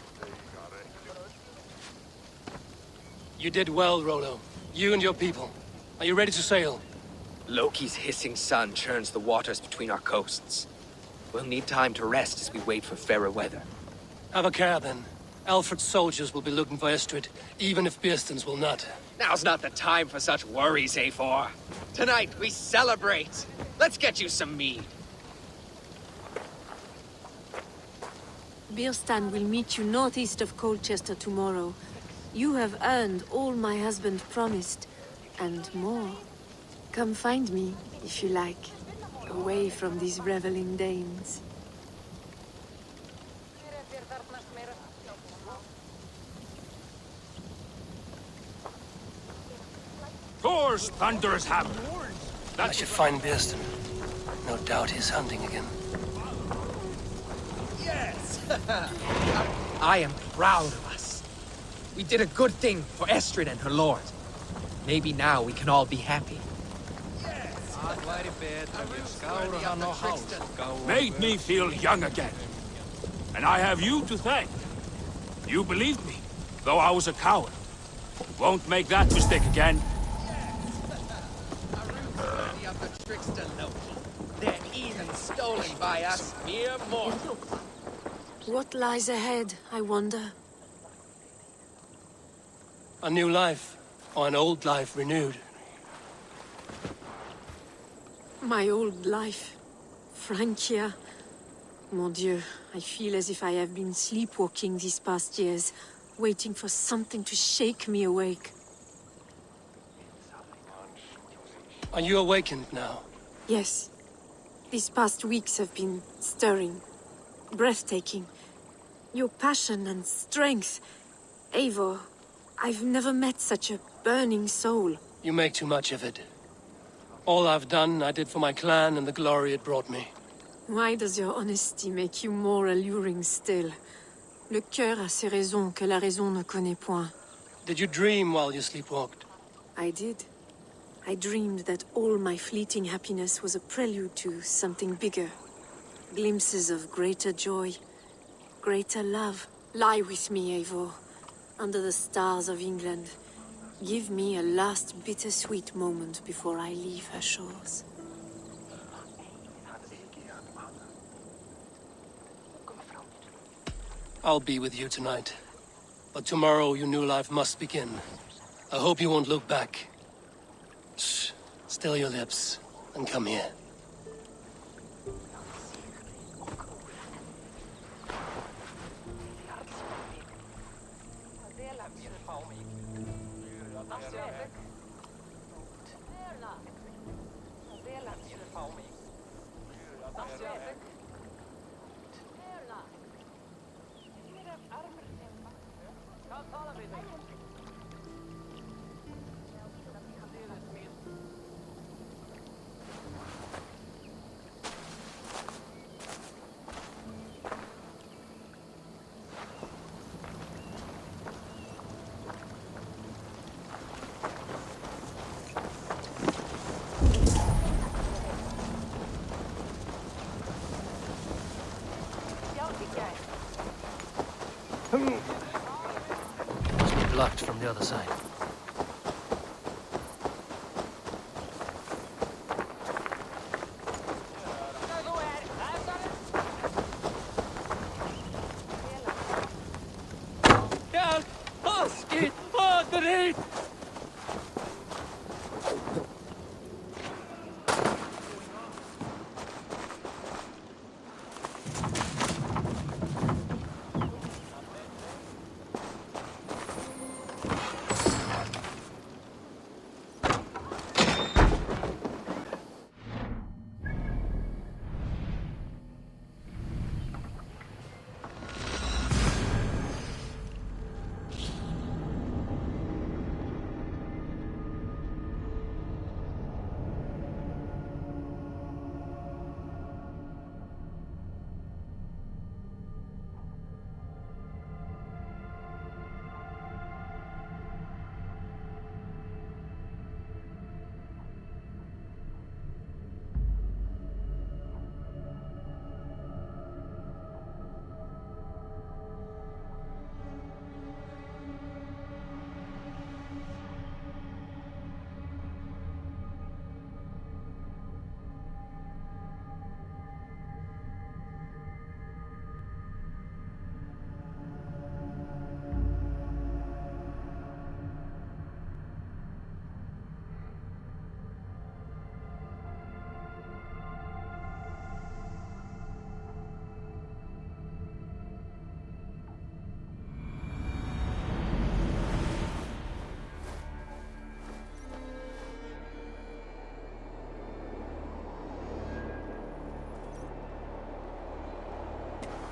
You did well, Rollo. You and your people. Are you ready to sail? Loki's hissing sun churns the waters between our coasts. We'll need time to rest as we wait for fairer weather. Have a care, then. Alfred's soldiers will be looking for Estrid, even if Beerstens will not. Now's not the time for such worries, Eivor. Tonight, we celebrate. Let's get you some mead. Birstan will meet you northeast of Colchester tomorrow. You have earned all my husband promised, and more. Come find me, if you like, away from these reveling Danes. Thor's thunderous hammer. I should find Beerston. No doubt he's hunting again. Yes! I am proud of us. We did a good thing for Estrid and her lord. Maybe now we can all be happy. Made me feel young again. And I have you to thank. You believed me, though I was a coward. Won't make that mistake again. Of the trickster Loki. They're even stolen by us, mere mortals. What lies ahead, I wonder? A new life, or an old life renewed. My old life. Francia. Mon Dieu, I feel as if I have been sleepwalking these past years, waiting for something to shake me awake. Are you awakened now? Yes. These past weeks have been stirring, breathtaking. Your passion and strength. Eivor, I've never met such a burning soul. You make too much of it. All I've done, I did for my clan and the glory it brought me. Why does your honesty make you more alluring still? Le cœur a ses raisons que la raison ne connaît point. Did you dream while you sleepwalked? I did. I dreamed that all my fleeting happiness was a prelude to something bigger. Glimpses of greater joy, greater love. Lie with me, Eivor, under the stars of England. Give me a last bittersweet moment before I leave her shores. I'll be with you tonight. But tomorrow your new life must begin. I hope you won't look back. Shh. Still your lips, and come here. Must be blocked from the other side. Hjälp! Taskigt!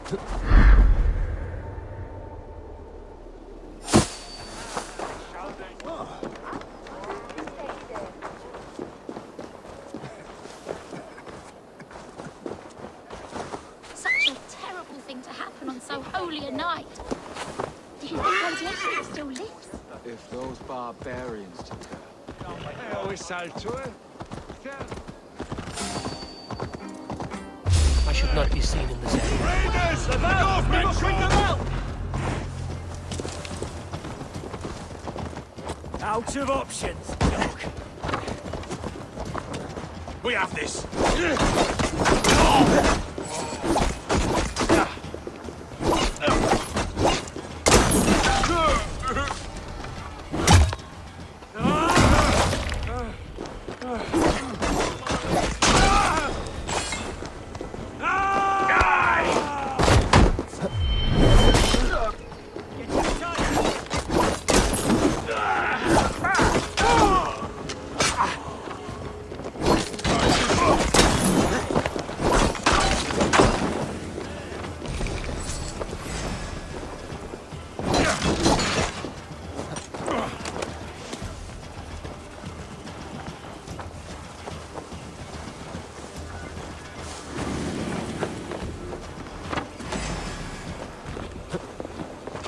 Hatar Such a terrible thing to happen on so holy a night. Do you think Lady Essex still lives? If those barbarians took her. I should not be seen in this area. Raiders! The Northmen! Bring them out! Out of options. We have this.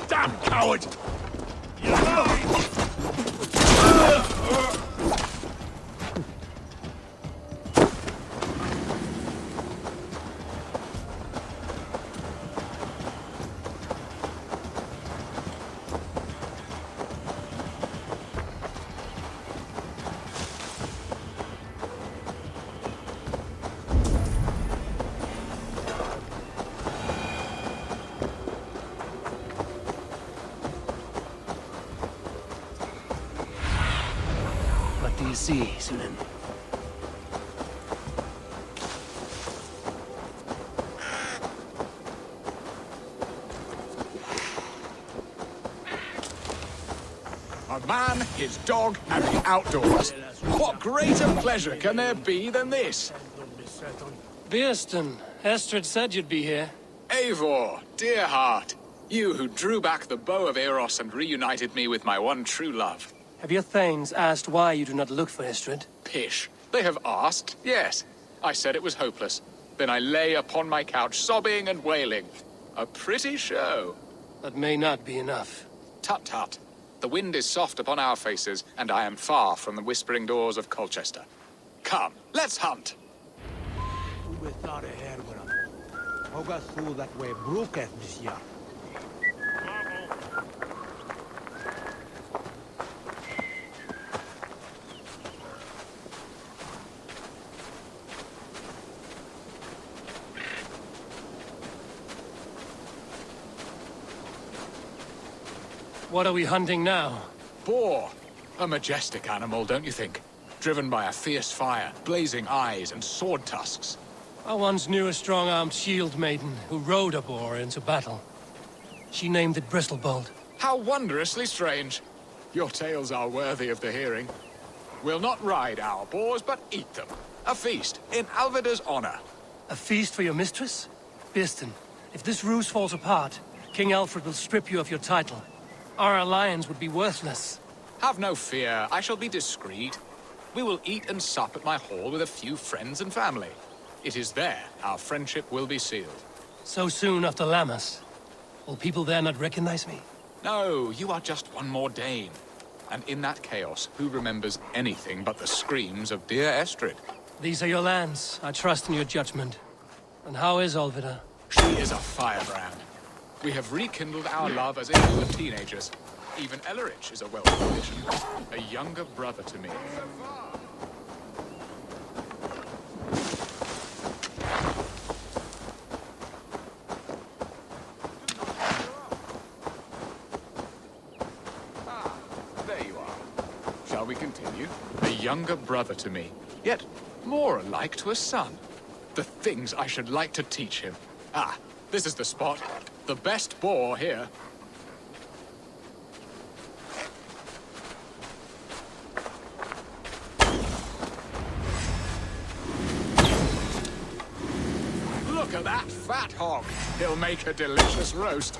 Damn coward! What do you see, Sunan? I've man, his dog, and the outdoors. What greater pleasure can there be than this? Beerston, Estrid said you'd be here. Eivor, dear heart, you who drew back the bow of Eros and reunited me with my one true love. Have your thanes asked why you do not look for Estrid? Pish. They have asked, yes. I said it was hopeless. Then I lay upon my couch, sobbing and wailing. A pretty show. That may not be enough. Tut tut. The wind is soft upon our faces, and I am far from the whispering doors of Colchester. Come, let's hunt. What are we hunting now? Boar. A majestic animal, don't you think? Driven by a fierce fire, blazing eyes, and sword tusks. I once knew a strong-armed shield maiden who rode a boar into battle. She named it Bristlebolt. How wondrously strange. Your tales are worthy of the hearing. We'll not ride our boars, but eat them. A feast, in Alvida's honor. A feast for your mistress? Beerston, if this ruse falls apart, King Alfred will strip you of your title. Our alliance would be worthless. Have no fear, I shall be discreet. We will eat and sup at my hall with a few friends and family. It is there our friendship will be sealed. So soon after Lammas? Will people there not recognize me? No, you are just one more Dane. And in that chaos, who remembers anything but the screams of dear Estrid? These are your lands. I trust in your judgment. And how is Olvida? She is a firebrand. We have rekindled our love as if we were teenagers. Even Ellerich is a welcome addition. A younger brother to me. Ah, there you are. Shall we continue? A younger brother to me, yet more alike to a son. The things I should like to teach him. Ah, this is the spot. The best boar here. Look at that fat hog. He'll make a delicious roast.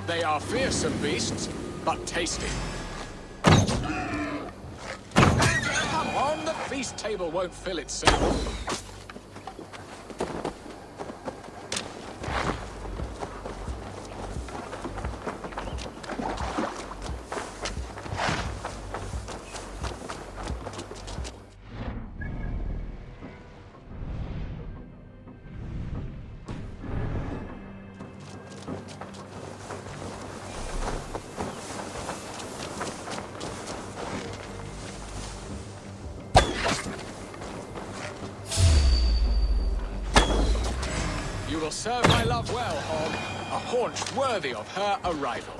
They are fearsome beasts, but tasty. Come on, the feast table won't fill itself. You will serve my love well, Hog. A haunch worthy of her arrival.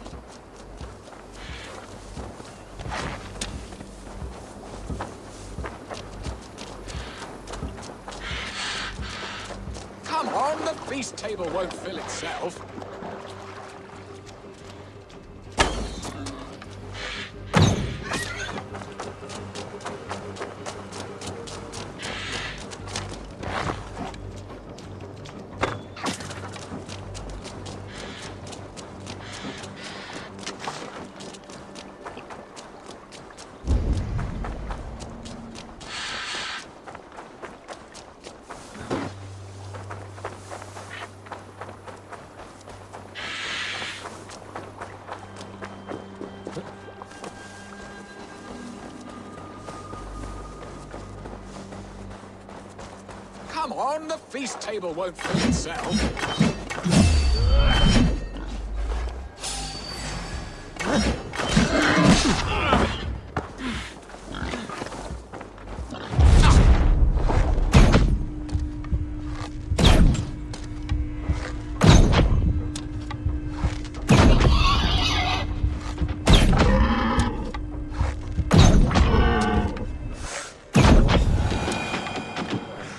Come on, the feast table won't fill itself. Come on, the feast table won't fill itself.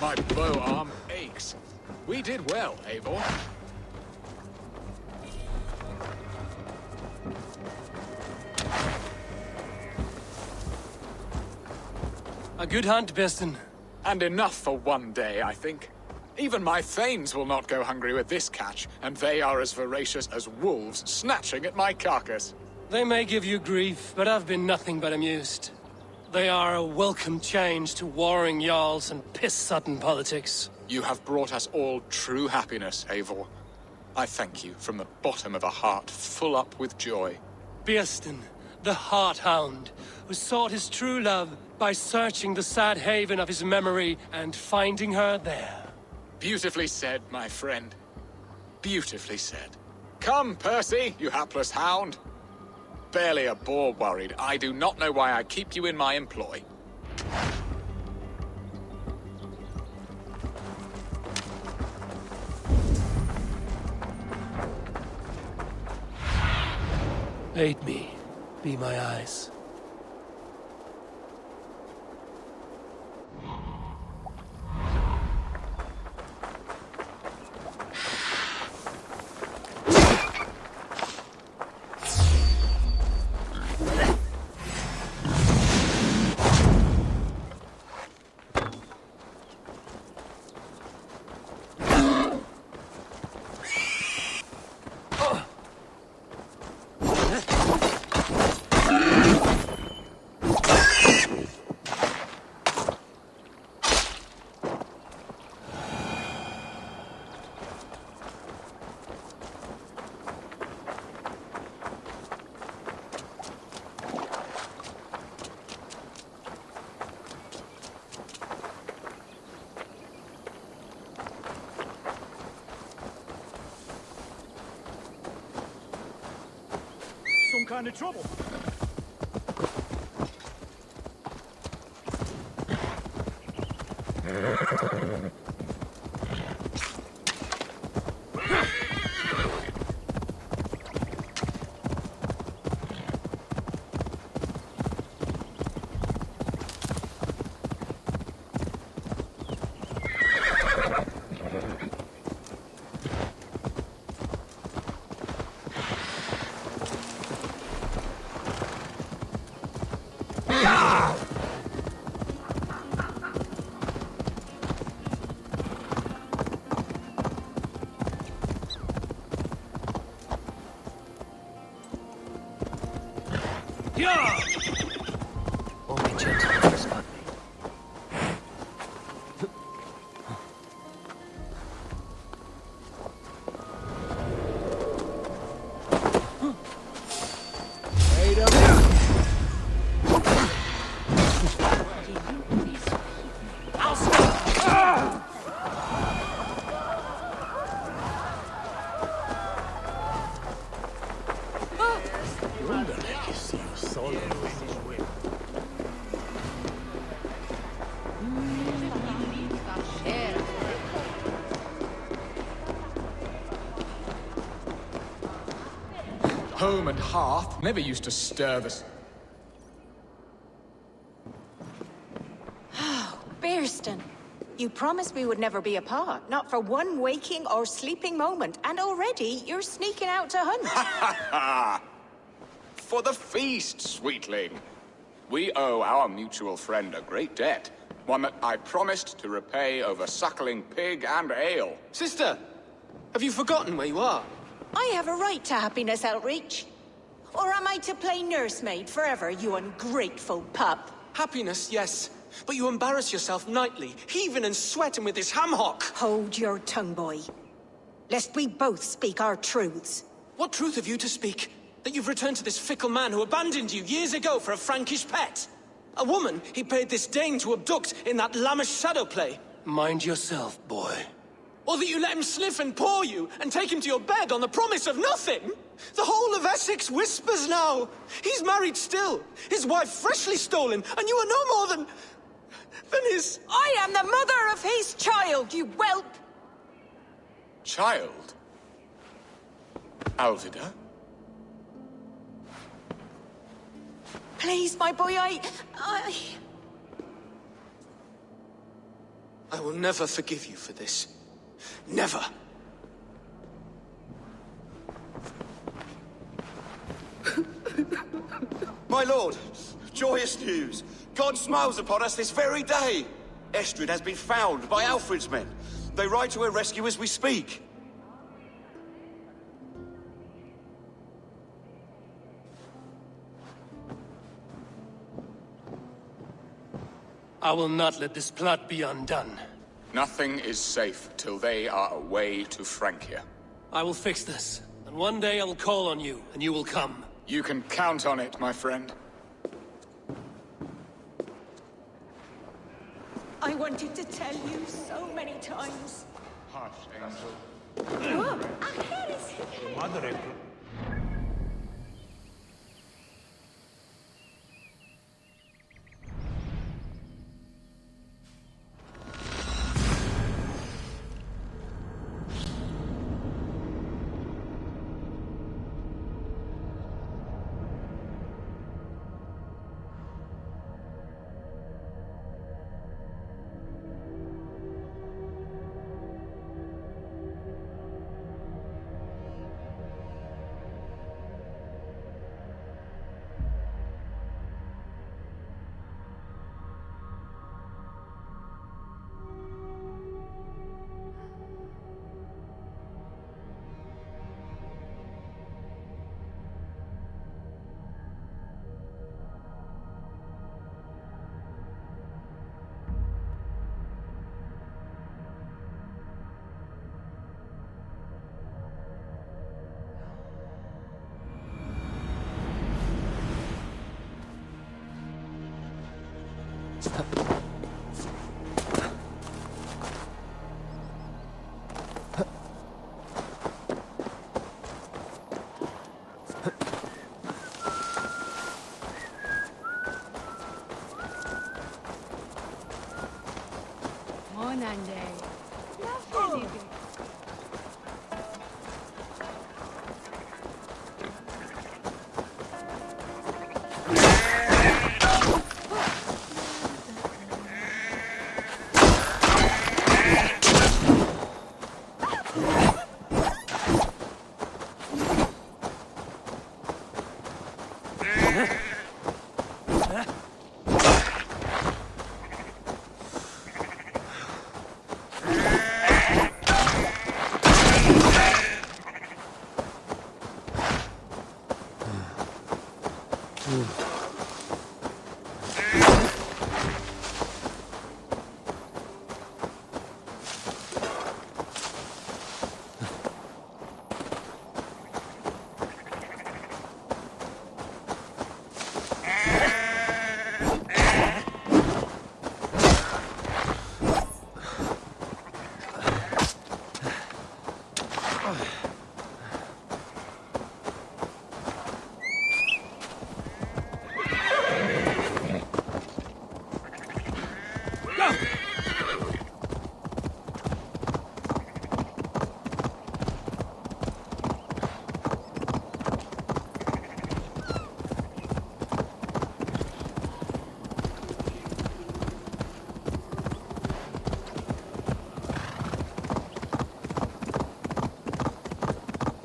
My bow arm aches. We did well, Eivor. A good hunt, Bearson. And enough for one day, I think. Even my thanes will not go hungry with this catch, and they are as voracious as wolves snatching at my carcass. They may give you grief, but I've been nothing but amused. They are a welcome change to warring jarls and piss-sudden politics. You have brought us all true happiness, Eivor. I thank you from the bottom of a heart full up with joy. Bearson, the Heart-Hound, who sought his true love by searching the sad haven of his memory and finding her there. Beautifully said, my friend. Beautifully said. Come, Percy, you hapless hound. Barely a boar worried. I do not know why I keep you in my employ. Aid me. Be my eyes. Some kind of trouble. Only gentle spot me. Wait up. Home and hearth never used to stir the... Bearston, you promised we would never be apart, not for one waking or sleeping moment, and already you're sneaking out to hunt. For the feast, sweetling. We owe our mutual friend a great debt, one that I promised to repay over suckling pig and ale. Sister, have you forgotten where you are? I have a right to happiness, Outreach. Or am I to play nursemaid forever, you ungrateful pup? Happiness, yes. But you embarrass yourself nightly, heaving and sweating with this ham-hock. Hold your tongue, boy. Lest we both speak our truths. What truth have you to speak? That you've returned to this fickle man who abandoned you years ago for a Frankish pet? A woman he paid this Dane to abduct in that lammish shadow play? Mind yourself, boy. Or that you let him sniff and paw you, and take him to your bed on the promise of nothing? The whole of Essex whispers now. He's married still, his wife freshly stolen, and you are no more than his... I am the mother of his child, you whelp! Child? Alvida? Please, my boy, I will never forgive you for this. Never. My lord, joyous news. God smiles upon us this very day. Estrid has been found by Alfred's men. They ride to her rescue as we speak. I will not let this plot be undone. Nothing is safe till they are away to Francia. I will fix this, and one day I will call on you, and you will come. You can count on it, my friend. I wanted to tell you so many times. Hush, Angel. Madre.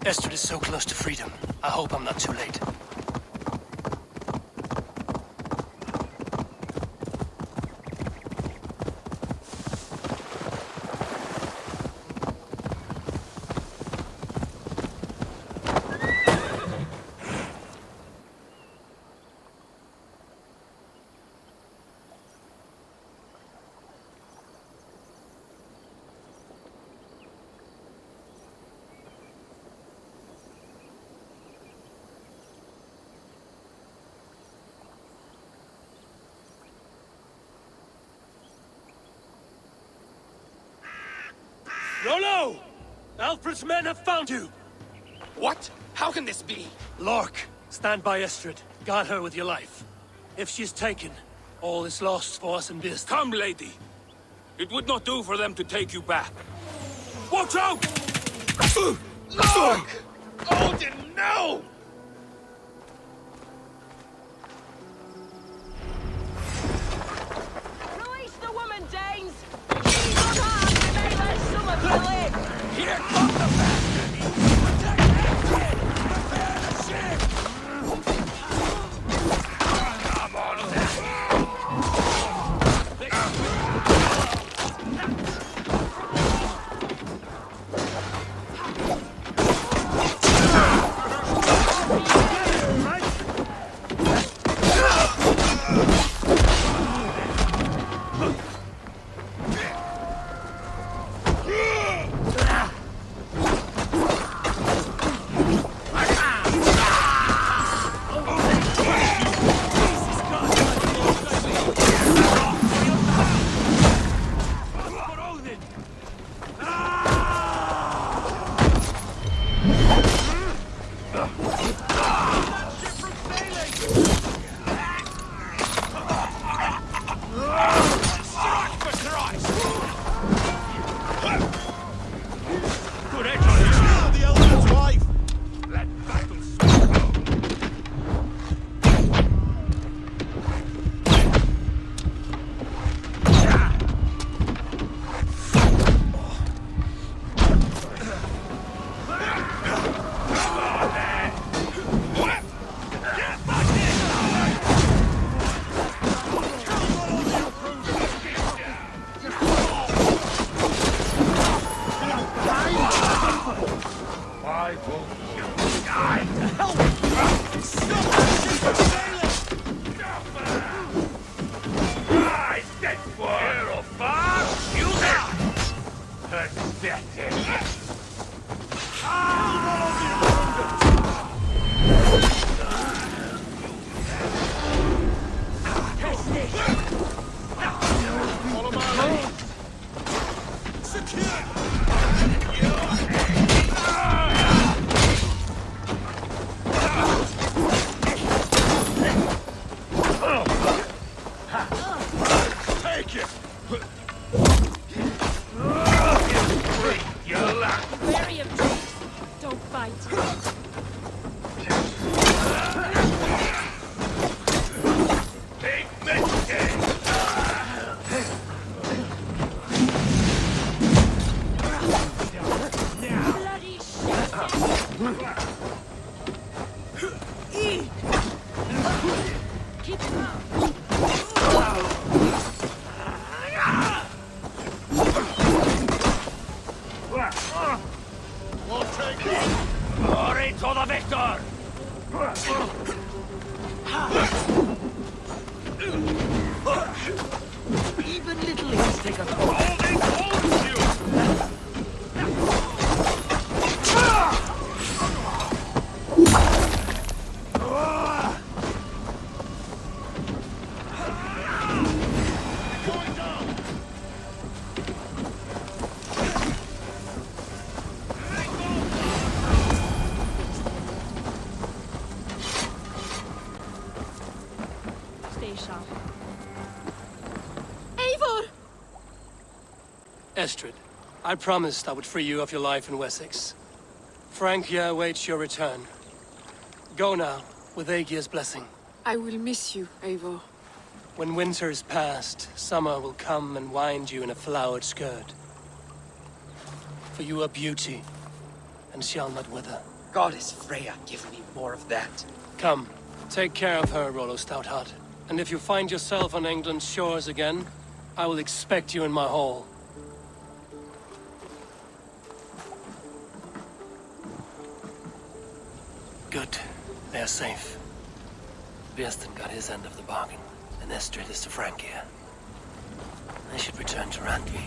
Estrid is so close to freedom. I hope I'm not too late. Rollo! Alfred's men have found you! What? How can this be? Lork, stand by Estrid. Guard her with your life. If she's taken, all is lost for us in Beerstein. Come, lady. It would not do for them to take you back. Watch out! Lork! Odin, no! Release the woman, Danes! She's unarmed and may let summer fill in! Here comes the bastard! Protect Estrid! Prepare the ship! Come on, then! me! Keep him up. We'll take it! Glory to the victor! Even little things take us all. Holding towards you! Going down! Stay sharp. Eivor! Estrid, I promised I would free you of your life in Wessex. Francia awaits your return. Go now, with Aegir's blessing. I will miss you, Eivor. When winter is past, summer will come and wind you in a flowered skirt. For you are beauty, and shall not wither. Goddess Freya, give me more of that. Come, take care of her, Rollo Stoutheart. And if you find yourself on England's shores again, I will expect you in my hall. Good. They're safe. Birsten got his end of the bargain, and Estrid is to Francia. I should return to Randvi.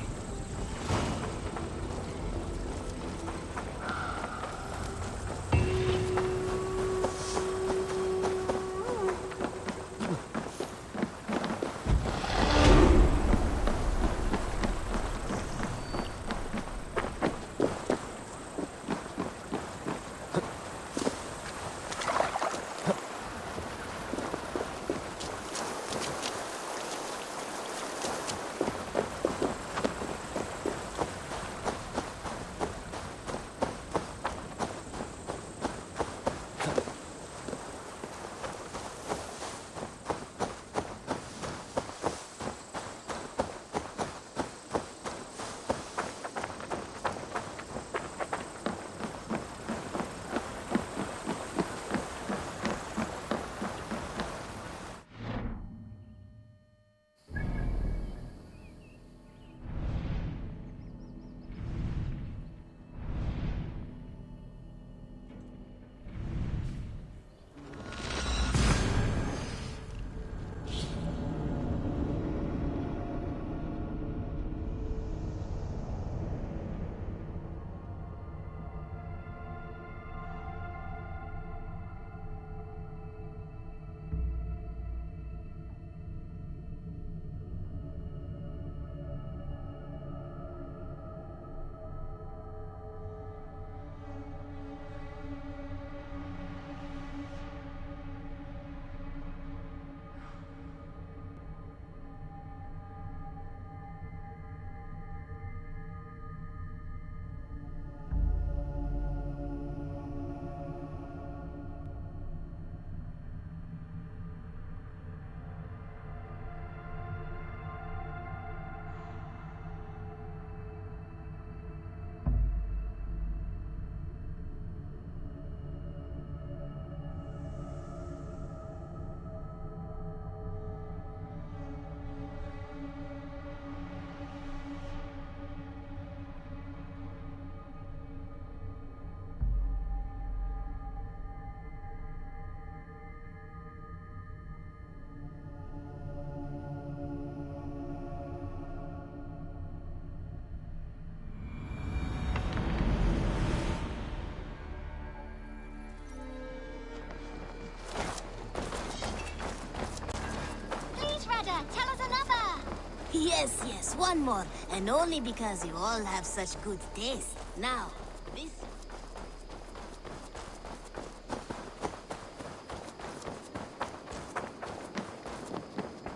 Yes, one more. And only because you all have such good taste. Now, this...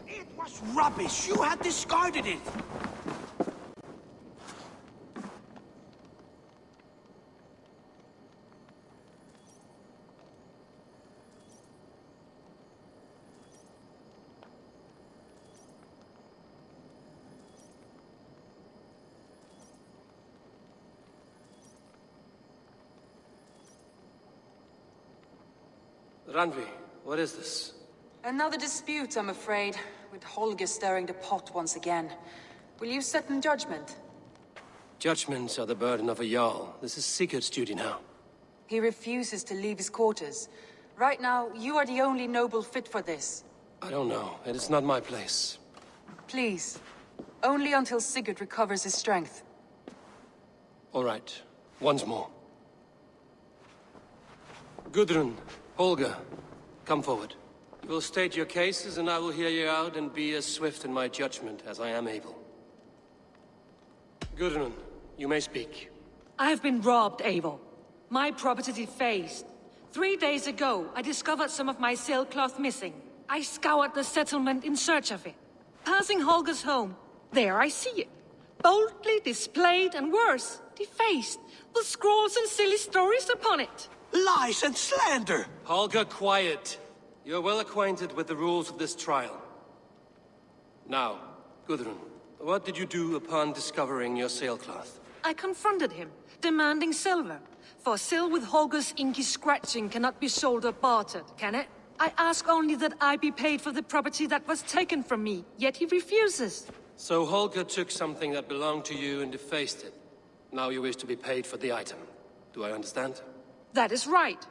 It was rubbish. You had discarded it. Randvi, what is this? Another dispute, I'm afraid, with Holger stirring the pot once again. Will you sit in judgment? Judgments are the burden of a Jarl. This is Sigurd's duty now. He refuses to leave his quarters. Right now, you are the only noble fit for this. I don't know. It is not my place. Please. Only until Sigurd recovers his strength. All right. Once more. Gudrun, Holger, come forward. You will state your cases, and I will hear you out and be as swift in my judgment as I am able. Gudrun, you may speak. I have been robbed, Eivor. My property defaced. 3 days ago, I discovered some of my sailcloth missing. I scoured the settlement in search of it. Passing Holger's home, there I see it. Boldly displayed and worse, defaced, with scrolls and silly stories upon it. Lies and slander! Holger, quiet. You're well acquainted with the rules of this trial. Now, Gudrun, what did you do upon discovering your sailcloth? I confronted him, demanding silver. For sil with Holger's inky scratching cannot be sold or bartered, can it? I ask only that I be paid for the property that was taken from me, yet he refuses. So Holger took something that belonged to you and defaced it. Now you wish to be paid for the item. Do I understand? That is right.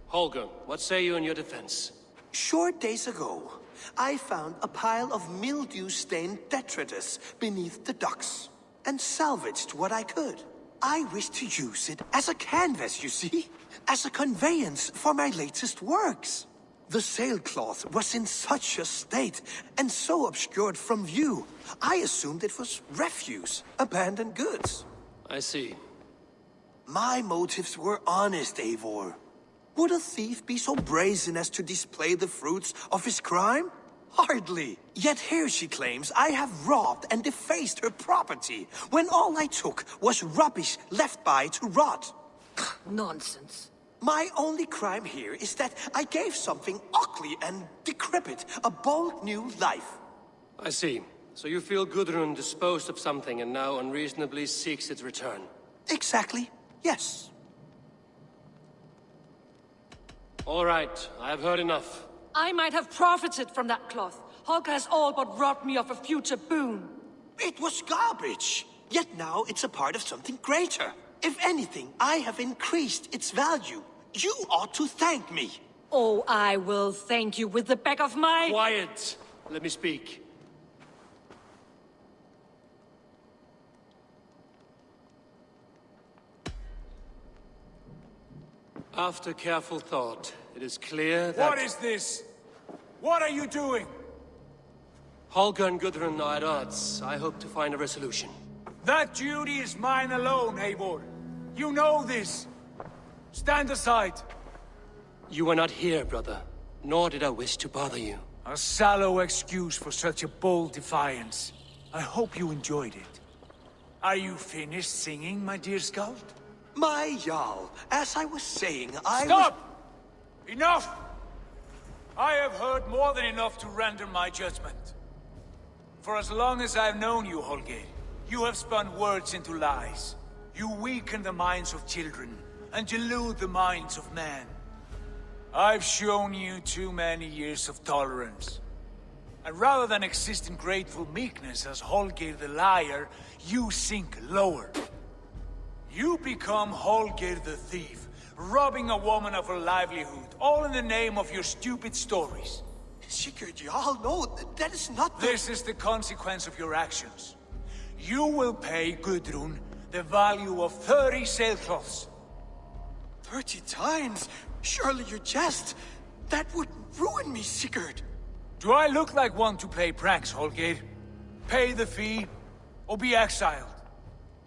Holger, what say you in your defense? Short days ago, I found a pile of mildew-stained detritus beneath the docks, and salvaged what I could. I wish to use it as a canvas, you see? As a conveyance for my latest works. The sailcloth was in such a state, and so obscured from view, I assumed it was refuse, abandoned goods. I see. My motives were honest, Eivor. Would a thief be so brazen as to display the fruits of his crime? Hardly. Yet here she claims I have robbed and defaced her property, when all I took was rubbish left by to rot. Nonsense. My only crime here is that I gave something ugly and decrepit a bold new life. I see. So you feel Gudrun disposed of something and now unreasonably seeks its return? Exactly, yes. All right, I have heard enough. I might have profited from that cloth. Holger has all but robbed me of a future boon. It was garbage. Yet now it's a part of something greater. If anything, I have increased its value. You ought to thank me. Oh, I will thank you with the back of my... Quiet! Let me speak. After careful thought, it is clear that... What is this? What are you doing? Holger and Gudrun are at odds. I hope to find a resolution. That duty is mine alone, Eivor. You know this. Stand aside. You were not here, brother. Nor did I wish to bother you. A sallow excuse for such a bold defiance. I hope you enjoyed it. Are you finished singing, my dear scout? My Jarl, as I was saying, Stop! Enough! I have heard more than enough to render my judgment. For as long as I've known you, Holger, you have spun words into lies. You weaken the minds of children, and delude the minds of men. I've shown you too many years of tolerance. And rather than exist in grateful meekness as Holger the liar, you sink lower. You become Holger the thief, robbing a woman of her livelihood, all in the name of your stupid stories. Sigurd, Jarl, no, that is not the... This is the consequence of your actions. You will pay Gudrun the value of 30 sailcloths. 30 times? Surely you jest. That would ruin me, Sigurd. Do I look like one to play pranks, Holger? Pay the fee, or be exiled.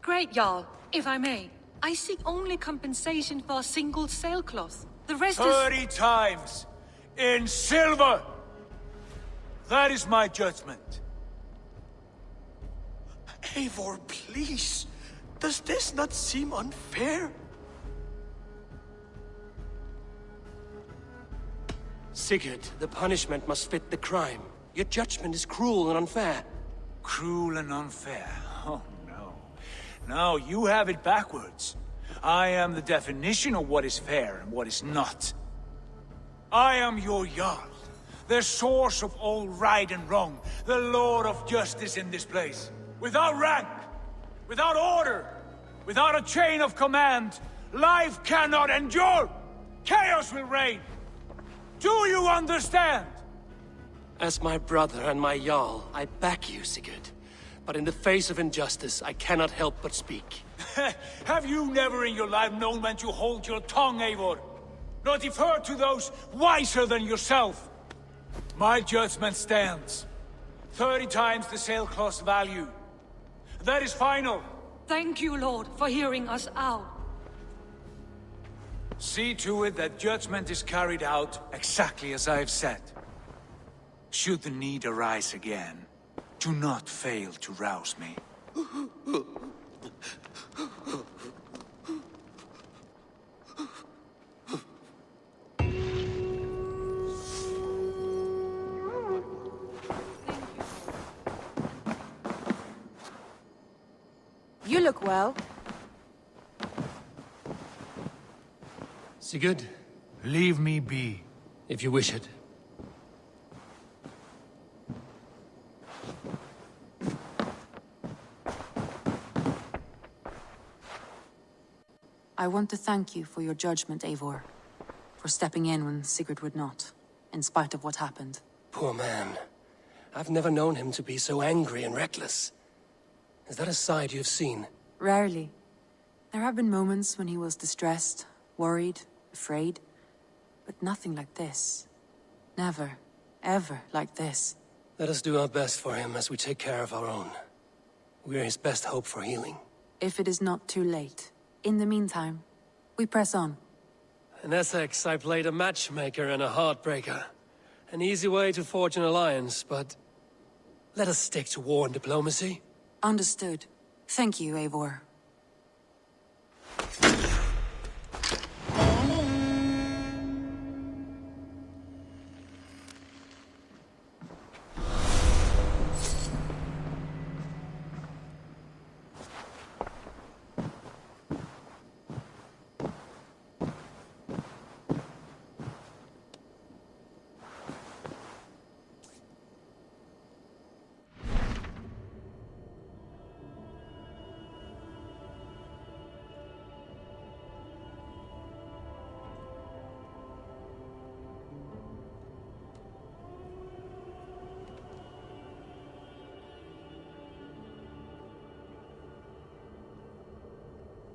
Great, Jarl. If I may, I seek only compensation for a single sailcloth. The rest 30 times! In silver! That is my judgment. Eivor, please. Does this not seem unfair? Sigurd, the punishment must fit the crime. Your judgment is cruel and unfair. Cruel and unfair? Oh, no. No, you have it backwards. I am the definition of what is fair and what is not. I am your Jarl, the source of all right and wrong, the Lord of justice in this place. Without rank, without order, without a chain of command, life cannot endure! Chaos will reign! Do you understand? As my brother and my Jarl, I back you, Sigurd. But in the face of injustice, I cannot help but speak. Have you never in your life known when to hold your tongue, Eivor? Nor defer to those wiser than yourself? My judgment stands. 30 times the sailcloth's value. That is final. Thank you, Lord, for hearing us out. See to it that judgment is carried out exactly as I have said. Should the need arise again, do not fail to rouse me. You look well. Sigurd? Leave me be. If you wish it. I want to thank you for your judgment, Eivor. For stepping in when Sigurd would not, in spite of what happened. Poor man. I've never known him to be so angry and reckless. Is that a side you've seen? Rarely. There have been moments when he was distressed, worried, afraid. But nothing like this. Never, ever like this. Let us do our best for him as we take care of our own. We're his best hope for healing. If it is not too late. In the meantime, we press on. In Essex, I played a matchmaker and a heartbreaker. An easy way to forge an alliance, but... let us stick to war and diplomacy. Understood. Thank you, Eivor.